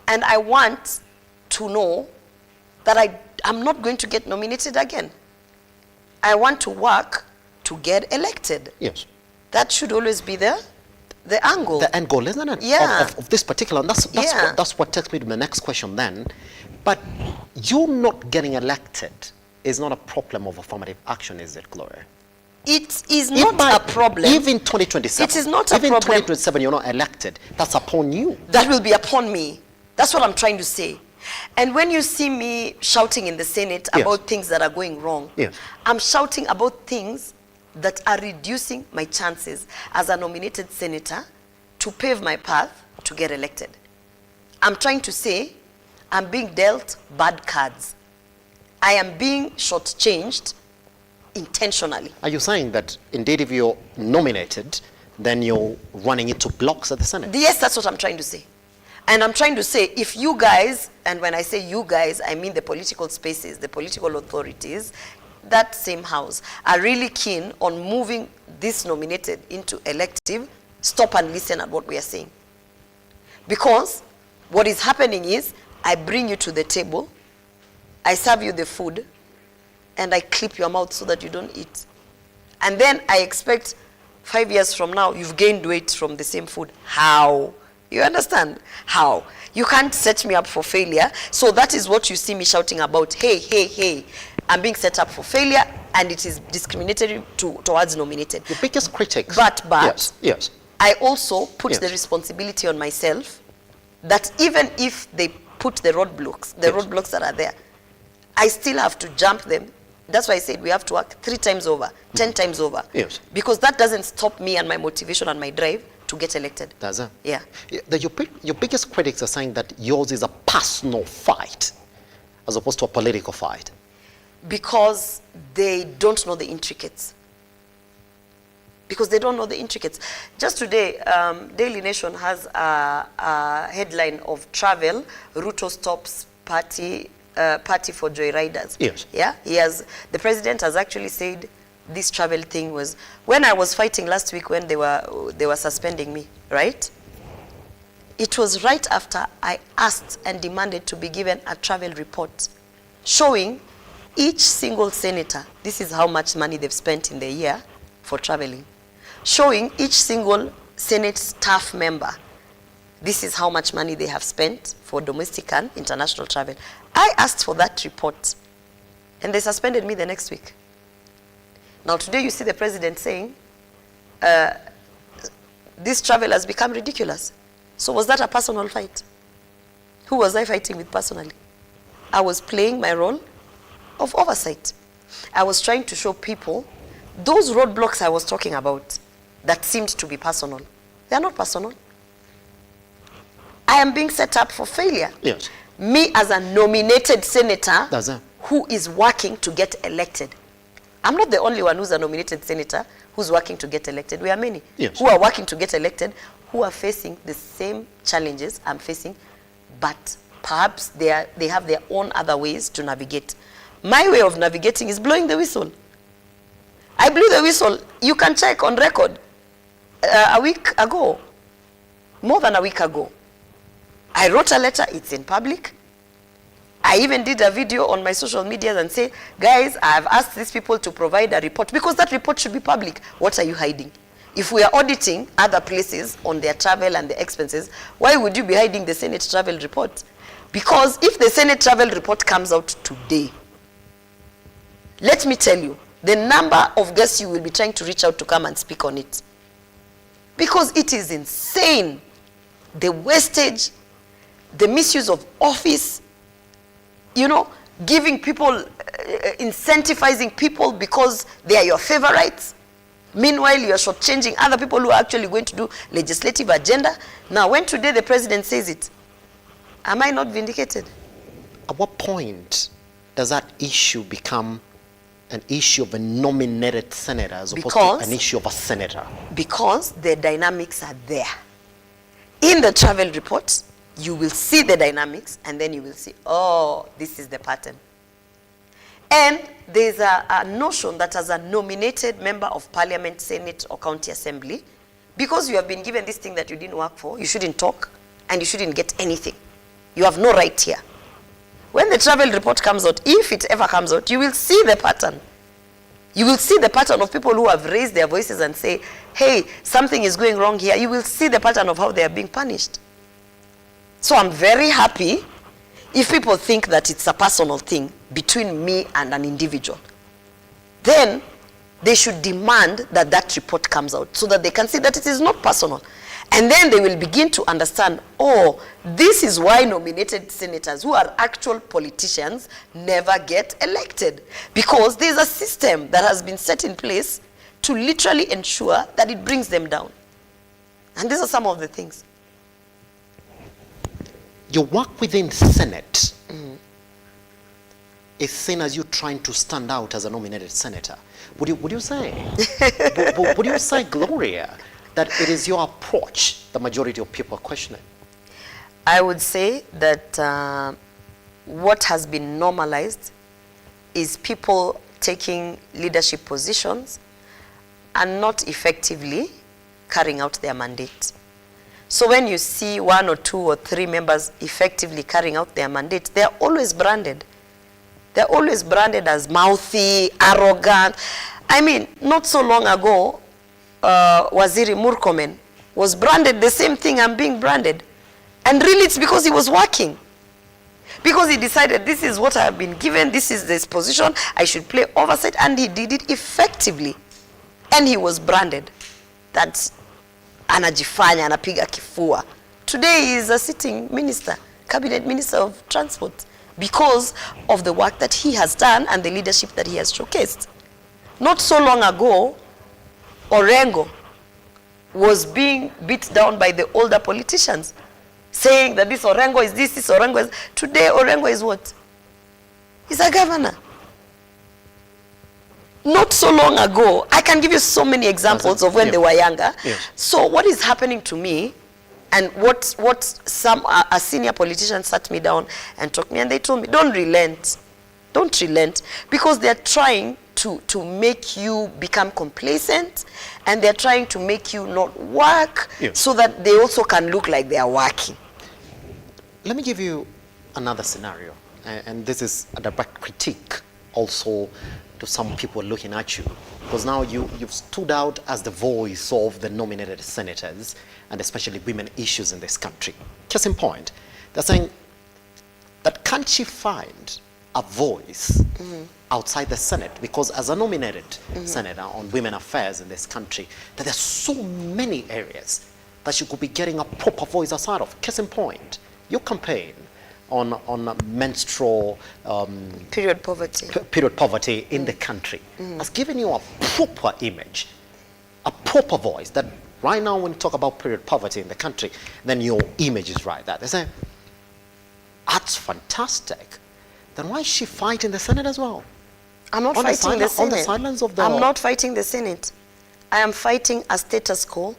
And I want to know that I'm not going to get nominated again. I want to work to get elected. Yes. That should always be the angle. The end goal, isn't it? Yeah. Of this particular, and that's what takes me to the next question then. But you not getting elected is not a problem of affirmative action, is it, Gloria? It is not a problem. Even 2027. It is not a problem. Even 2027, you're not elected. That's upon you. That will be upon me. That's what I'm trying to say. And when you see me shouting in the Senate about things that are going wrong, I'm shouting about things that are reducing my chances as a nominated senator to pave my path to get elected. I'm trying to say I'm being dealt bad cards. I am being shortchanged intentionally. Are you saying that indeed if you're nominated, then you're running into blocks at the Senate? Yes, that's what I'm trying to say. And I'm trying to say, if you guys, and when I say you guys, I mean the political spaces, the political authorities, that same house, are really keen on moving this nominated into elective, stop and listen at what we are saying. Because what is happening is, I bring you to the table, I serve you the food, and I clip your mouth so that you don't eat. And then I expect 5 years from now, you've gained weight from the same food. How? You understand? How? You can't set me up for failure. So that is what you see me shouting about. Hey, hey, hey. I'm being set up for failure, and it is discriminatory towards nominated. Your biggest critics. But yes. I also put the responsibility on myself that even if they put the roadblocks that are there, I still have to jump them. That's why I said we have to work 3 times over, 10 times over. Yes. Because that doesn't stop me and my motivation and my drive to get elected. Does it? Yeah. Your biggest critics are saying that yours is a personal fight as opposed to a political fight. Because they don't know the intricates. Because they don't know the intricates. Just today, Daily Nation has a headline of travel, RUTO stops party for joyriders. Yes. Yeah. The president has actually said this travel thing was when I was fighting last week when they were suspending me, right? It was right after I asked and demanded to be given a travel report showing each single senator, this is how much money they've spent in the year for traveling. Showing each single Senate staff member, this is how much money they have spent for domestic and international travel. I asked for that report, and they suspended me the next week. Now today you see the president saying, this travel has become ridiculous. So was that a personal fight? Who was I fighting with personally? I was playing my role of oversight. I was trying to show people those roadblocks I was talking about that seemed to be personal. They are not personal. I am being set up for failure. Yes. Me as a nominated senator who is working to get elected. I'm not the only one who's a nominated senator who's working to get elected. We are many who are working to get elected, who are facing the same challenges I'm facing, but perhaps they have their own other ways to navigate. My way of navigating is blowing the whistle. I blew the whistle. You can check on record. A week ago, more than a week ago, I wrote a letter. It's in public. I even did a video on my social media and say, guys, I've asked these people to provide a report because that report should be public. What are you hiding? If we are auditing other places on their travel and the expenses, why would you be hiding the Senate travel report? Because if the Senate travel report comes out today, let me tell you, the number of guests you will be trying to reach out to come and speak on it. Because it is insane. The wastage, the misuse of office, you know, giving people, incentivizing people because they are your favorites. Meanwhile, you are shortchanging other people who are actually going to do legislative agenda. Now, when today the president says it, am I not vindicated? At what point does that issue become an issue of a nominated senator as opposed to an issue of a senator? Because the dynamics are there. In the travel report, you will see the dynamics, and then you will see, oh, this is the pattern. And there's a notion that as a nominated member of parliament, senate, or county assembly, because you have been given this thing that you didn't work for, you shouldn't talk, and you shouldn't get anything. You have no right here. When the travel report comes out, if it ever comes out, you will see the pattern. You will see the pattern of people who have raised their voices and say, hey, something is going wrong here. You will see the pattern of how they are being punished. So I'm very happy if people think that it's a personal thing between me and an individual. Then they should demand that that report comes out so that they can see that it is not personal. And then they will begin to understand, oh, this is why nominated senators who are actual politicians never get elected. Because there's a system that has been set in place to literally ensure that it brings them down. And these are some of the things. Your work within Senate is seen as you trying to stand out as a nominated senator. Would you say, would you say, Gloria, that it is your approach the majority of people are questioning? I would say that what has been normalized is people taking leadership positions and not effectively carrying out their mandate. So when you see 1 or 2 or 3 members effectively carrying out their mandate, they are always branded. They're always branded as mouthy, arrogant. I mean, not so long ago, Waziri Murkomen was branded the same thing I'm being branded. And really it's because he was working. Because he decided this is what I have been given, this is this position, I should play oversight, and he did it effectively. And he was branded. That's anajifanya, anapiga kifua. Today he is a sitting minister, cabinet minister of transport, because of the work that he has done and the leadership that he has showcased. Not so long ago, Orengo was being beat down by the older politicians, saying that this Orengo is this Orengo is... Today, Orengo is what? He's a governor. Not so long ago, I can give you so many examples of when they were younger. Yes. So what is happening to me, and what a senior politician sat me down and talked to me, and they told me, don't relent. Don't relent, because they're trying to make you become complacent, and they're trying to make you not work, so that they also can look like they are working. Let me give you another scenario, and this is a direct critique also to some people looking at you, because now you've stood out as the voice of the nominated senators, and especially women issues in this country. Case in point, they're saying that can't she find a voice outside the Senate, because as a nominated senator on women affairs in this country, that there's so many areas that she could be getting a proper voice outside of. Case in point, your campaign on menstrual period poverty in the country has given you a proper image, a proper voice, that right now when you talk about period poverty in the country, then your image is right there. They say, that's fantastic. Then why is she fighting the Senate as well? I'm not fighting the Senate. On the sidelines of the... I'm not fighting the Senate. I am fighting a status quo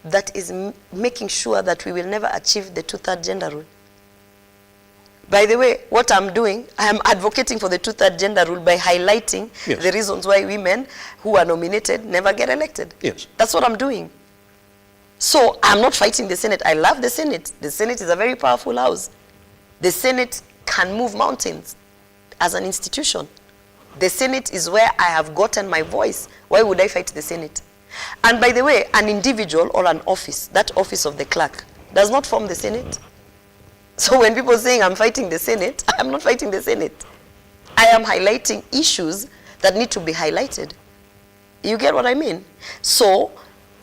that is making sure that we will never achieve the 2/3 gender rule. By the way, what I'm doing, I am advocating for the 2/3 gender rule by highlighting the reasons why women who are nominated never get elected. Yes. That's what I'm doing. So I'm not fighting the Senate. I love the Senate. The Senate is a very powerful house. The Senate can move mountains as an institution. The Senate is where I have gotten my voice. Why would I fight the Senate? And by the way, an individual or an office, that office of the clerk, does not form the Senate. So when people are saying I'm fighting the Senate, I'm not fighting the Senate. I am highlighting issues that need to be highlighted. You get what I mean? So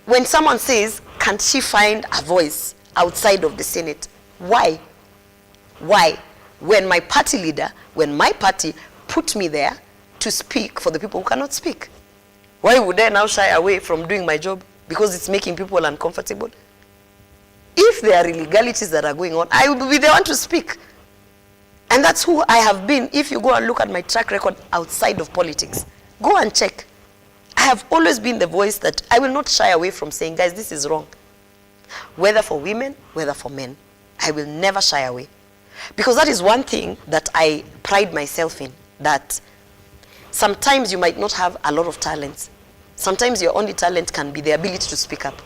when someone says, can she find a voice outside of the Senate? Why? Why? When my party leader, when my party put me there to speak for the people who cannot speak. Why would I now shy away from doing my job? Because it's making people uncomfortable. If there are illegalities that are going on, I will be the one to speak. And that's who I have been. If you go and look at my track record outside of politics, go and check. I have always been the voice that I will not shy away from saying, guys, this is wrong. Whether for women, whether for men, I will never shy away. Because that is one thing that I pride myself in, that sometimes you might not have a lot of talents. Sometimes your only talent can be the ability to speak up.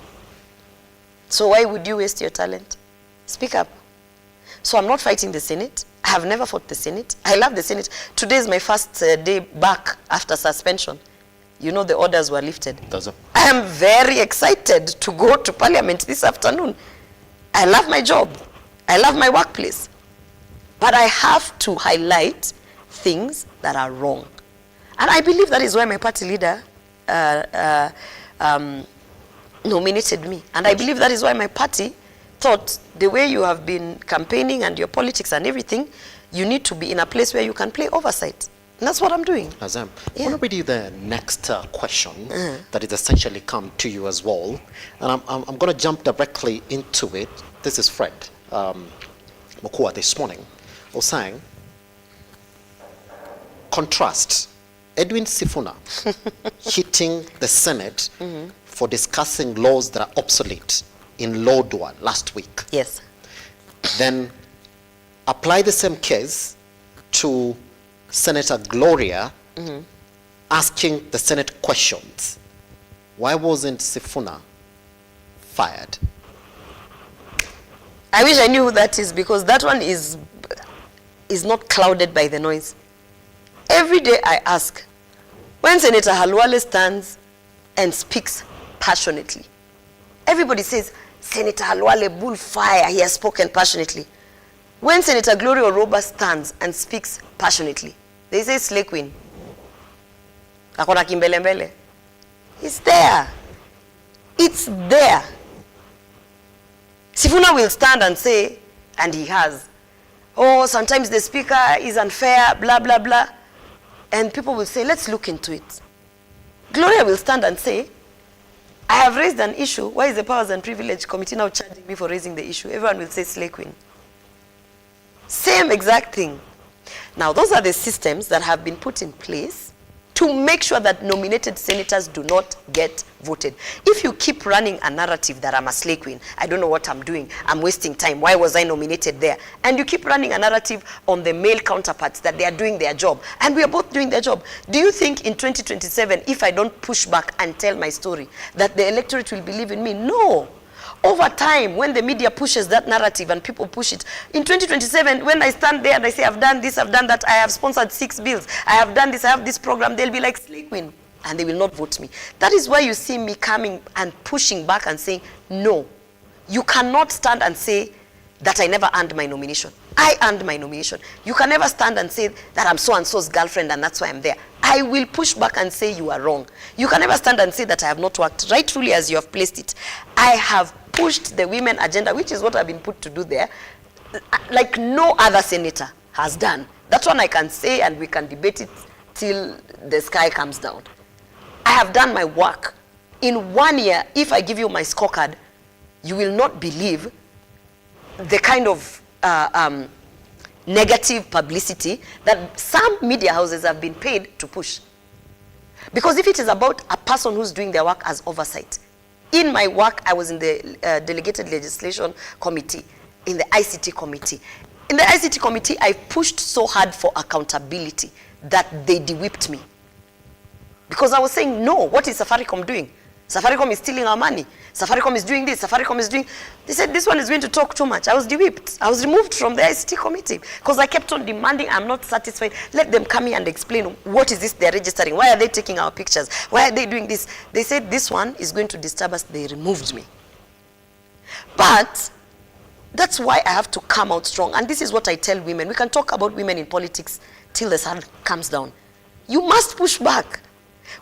So why would you waste your talent? Speak up. So I'm not fighting the Senate. I have never fought the Senate. I love the Senate. Today is my first day back after suspension. You know, the orders were lifted. I am very excited to go to Parliament this afternoon. I love my job. I love my workplace. But I have to highlight things that are wrong. And I believe that is why my party leader nominated me. And I believe that is why my party thought the way you have been campaigning and your politics and everything, you need to be in a place where you can play oversight. And that's what I'm doing. Azam, I want to read you the next question that is essentially come to you as well. And I'm going to jump directly into it. This is Fred Mokua this morning. Was saying, contrast Edwin Sifuna hitting the Senate for discussing laws that are obsolete in Lodwar last week. Yes. Then apply the same case to Senator Gloria asking the Senate questions. Why wasn't Sifuna fired? I wish I knew who that is, because that one is not clouded by the noise. Every day I ask, when Senator Halwale stands and speaks passionately, everybody says, Senator Halwale bullfire, he has spoken passionately. When Senator Gloria Orwoba stands and speaks passionately, they say slay queen. Akona kimbelembele. It's there. It's there. Sifuna will stand and say, and he has, oh, sometimes the speaker is unfair, blah, blah, blah. And people will say, let's look into it. Gloria will stand and say, I have raised an issue. Why is the Powers and Privilege Committee now charging me for raising the issue? Everyone will say slay queen. Same exact thing. Now, those are the systems that have been put in place to make sure that nominated senators do not get voted. If you keep running a narrative that I'm a slay queen, I don't know what I'm doing, I'm wasting time, why was I nominated there? And you keep running a narrative on the male counterparts that they are doing their job, and we are both doing their job. Do you think in 2027, if I don't push back and tell my story, that the electorate will believe in me? No. Over time, when the media pushes that narrative and people push it, in 2027, when I stand there and I say, I've done this, I've done that, I have sponsored 6 bills, I have done this, I have this program, they'll be like, slay queen, and they will not vote me. That is why you see me coming and pushing back and saying, no, you cannot stand and say that I never earned my nomination. I earned my nomination. You can never stand and say that I'm so-and-so's girlfriend and that's why I'm there. I will push back and say you are wrong. You can never stand and say that I have not worked rightfully as you have placed it. I have pushed the women agenda, which is what I've been put to do there, like no other senator has done. That one I can say, and we can debate it till the sky comes down. I have done my work. In 1 year, if I give you my scorecard, you will not believe the kind of negative publicity that some media houses have been paid to push. Because if it is about a person who's doing their work as oversight, In my work, I was in the Delegated Legislation Committee, in the ICT Committee. In the ICT Committee, I pushed so hard for accountability that they de-whipped me. Because I was saying, no, what is Safaricom doing? Safaricom is stealing our money. Safaricom is doing this. Safaricom is doing... They said, this one is going to talk too much. I was de-whipped. I was removed from the ICT committee because I kept on demanding, I'm not satisfied. Let them come here and explain, what is this they're registering? Why are they taking our pictures? Why are they doing this? They said, this one is going to disturb us. They removed me. But that's why I have to come out strong. And this is what I tell women. We can talk about women in politics till the sun comes down. You must push back.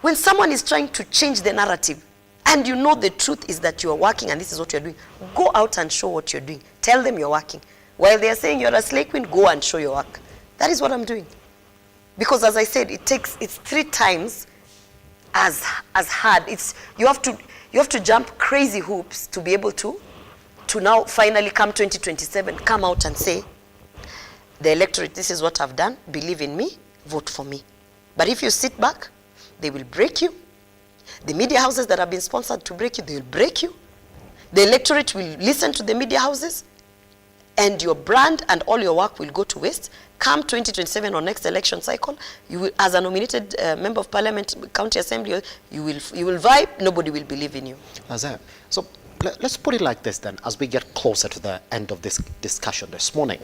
When someone is trying to change the narrative, and you know the truth is that you are working and this is what you're doing, go out and show what you're doing. Tell them you're working. While they're saying you're a slay queen, go and show your work. That is what I'm doing. Because as I said, it's 3 times as hard. You have to jump crazy hoops to be able to now finally come 2027, come out and say, the electorate, this is what I've done, believe in me, vote for me. But if you sit back, they will break you. The media houses that have been sponsored to break you, they will break you. The electorate will listen to the media houses, and your brand and all your work will go to waste. Come 2027 or next election cycle, you will, as a nominated member of parliament, county assembly, you will vibe, nobody will believe in you. So let's put it like this then, as we get closer to the end of this discussion this morning,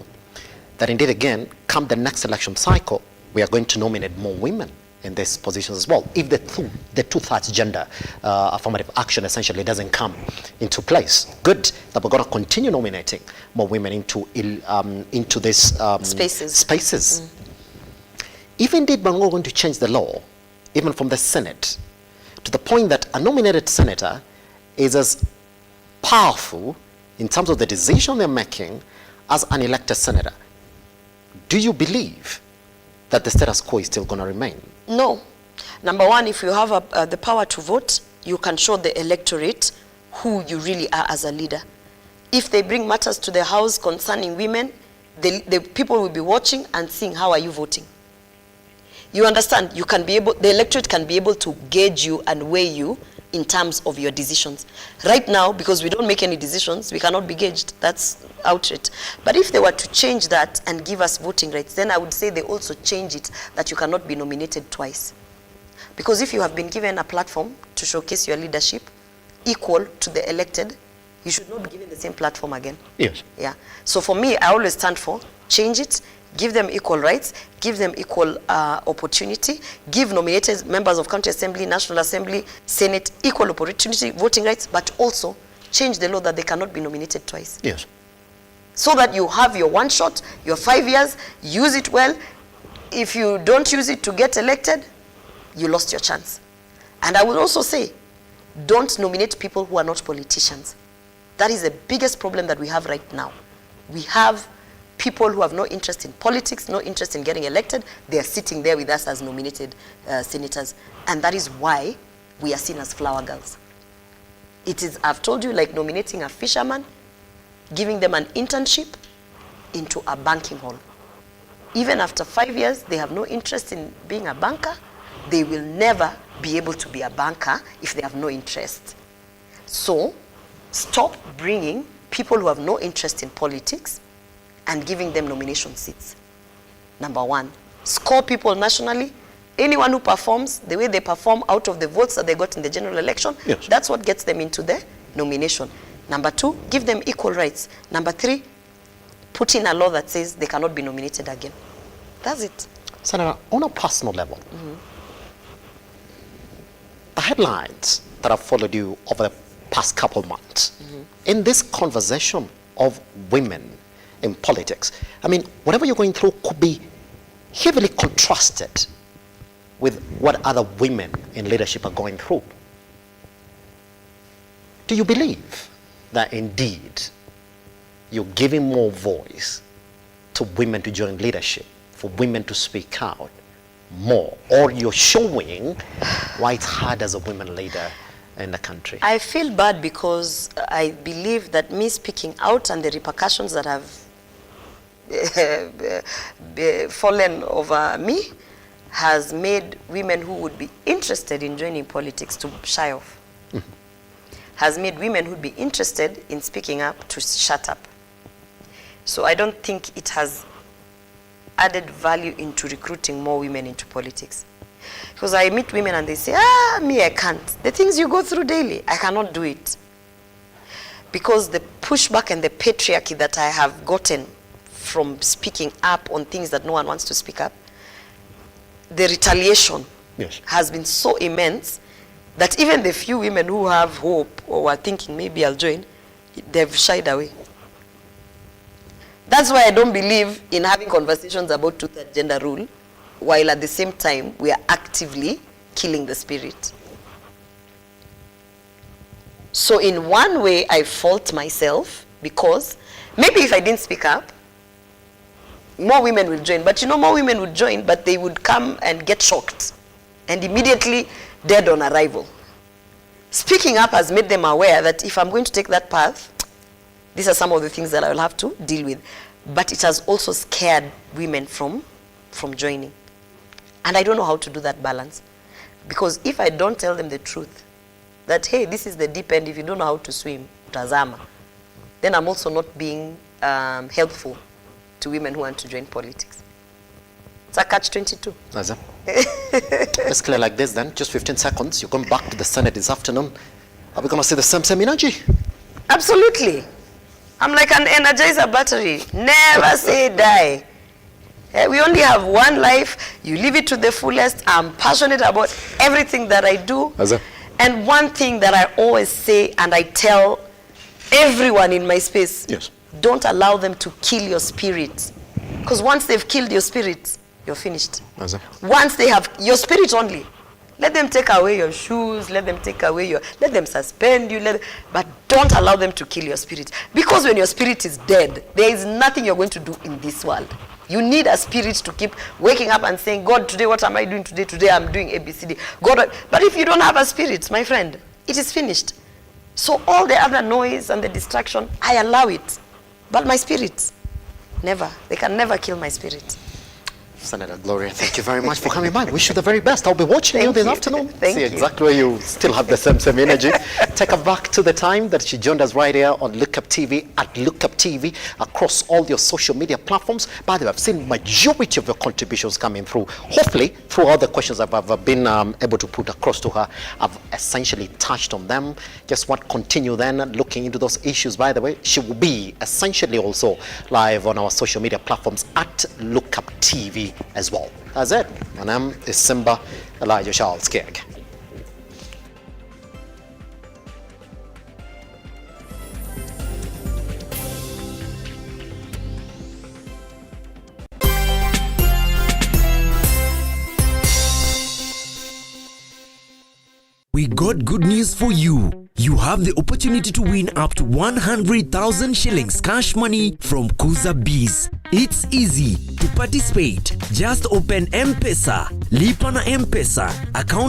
that indeed again, come the next election cycle, we are going to nominate more women in these positions as well. If the 2/3 gender affirmative action essentially doesn't come into place, good that we're going to continue nominating more women into these spaces. If indeed we're not going to change the law, even from the Senate, to the point that a nominated senator is as powerful in terms of the decision they're making as an elected senator, do you believe that the status quo is still going to remain? No. Number one, if you have the power to vote, you can show the electorate who you really are as a leader. If they bring matters to the house concerning women, the people will be watching and seeing how are you voting. You understand? You can be able, the electorate can be able to gauge you and weigh you in terms of your decisions. Right now, because we don't make any decisions, we cannot be gauged. That's outright. But if they were to change that and give us voting rights, then I would say they also change it that you cannot be nominated twice. Because if you have been given a platform to showcase your leadership equal to the elected, you should not be given the same platform again. Yes. Yeah. So for me, I always stand for change it, give them equal rights, give them equal opportunity, give nominated members of county assembly, national assembly, senate equal opportunity, voting rights, but also change the law that they cannot be nominated twice. Yes. So that you have your one shot, your 5 years, use it well. If you don't use it to get elected, you lost your chance. And I will also say, don't nominate people who are not politicians. That is the biggest problem that we have right now. We have people who have no interest in politics, no interest in getting elected. They are sitting there with us as nominated senators. And that is why we are seen as flower girls. It is, I've told you, like nominating a fisherman, giving them an internship into a banking hall. Even after 5 years, they have no interest in being a banker. They will never be able to be a banker if they have no interest. So, stop bringing people who have no interest in politics and giving them nomination seats. Number one, score people nationally. Anyone who performs the way they perform out of the votes that they got in the general election, yes, that's what gets them into the nomination. Number two, give them equal rights. Number three, put in a law that says they cannot be nominated again. That's it. Senator, on a personal level, the headlines that have followed you over the past couple of months, in this conversation of women in politics, I mean, whatever you're going through could be heavily contrasted with what other women in leadership are going through. Do you believe that indeed you're giving more voice to women to join leadership, for women to speak out more, or you're showing why it's hard as a women leader in the country? I feel bad because I believe that me speaking out and the repercussions that have fallen over me has made women who would be interested in joining politics to shy off. has made women who'd be interested in speaking up to shut up. So I don't think it has added value into recruiting more women into politics. Because I meet women and they say, me, I can't. The things you go through daily, I cannot do it. Because the pushback and the patriarchy that I have gotten from speaking up on things that no one wants to speak up, the retaliation has been so immense that even the few women who have hope or are thinking maybe I'll join, they've shied away. That's why I don't believe in having conversations about two-third gender rule, while at the same time we are actively killing the spirit. So in one way I fault myself, because maybe if I didn't speak up, more women will join. But you know, more women would join, but they would come and get shocked and immediately dead on arrival. Speaking up has made them aware that if I'm going to take that path, these are some of the things that I will have to deal with. But it has also scared women from joining. And I don't know how to do that balance. Because if I don't tell them the truth, that, hey, this is the deep end, if you don't know how to swim, utazama, then I'm also not being helpful to women who want to join politics. It's a catch-22. Let's clear like this then, just 15 seconds. You're going back to the Senate this afternoon. Are we going to see the same energy? Absolutely. I'm like an energizer battery. Never say die. We only have one life. You live it to the fullest. I'm passionate about everything that I do. And one thing that I always say, and I tell everyone in my space, don't allow them to kill your spirit. Because once they've killed your spirit, you're finished. Once they have your spirit only, let them take away your shoes, let them take away let them suspend you, but don't allow them to kill your spirit. Because when your spirit is dead, there is nothing you're going to do in this world. You need a spirit to keep waking up and saying, God, today what am I doing today? Today I'm doing ABCD. God, but if you don't have a spirit, my friend, it is finished. So all the other noise and the distraction, I allow it. But my spirit, never. They can never kill my spirit. Senator Gloria, thank you very much for coming by. Wish you the very best. I'll be watching you this afternoon. See exactly where you still have the same energy. Take her back to the time that she joined us right here on Lookuptv, at Lookuptv, across all your social media platforms. By the way, I've seen majority of your contributions coming through. Hopefully, through all the questions I've been able to put across to her, I've essentially touched on them. Just want to continue then looking into those issues. By the way, she will be essentially also live on our social media platforms at Lookuptv as well. That's it. My name is Simba Elijah Charles Keg. We got good news for you. You have the opportunity to win up to 100,000 shillings cash money from Kuza Bees. It's easy to participate. Just open M-Pesa, Lipa na M-Pesa, account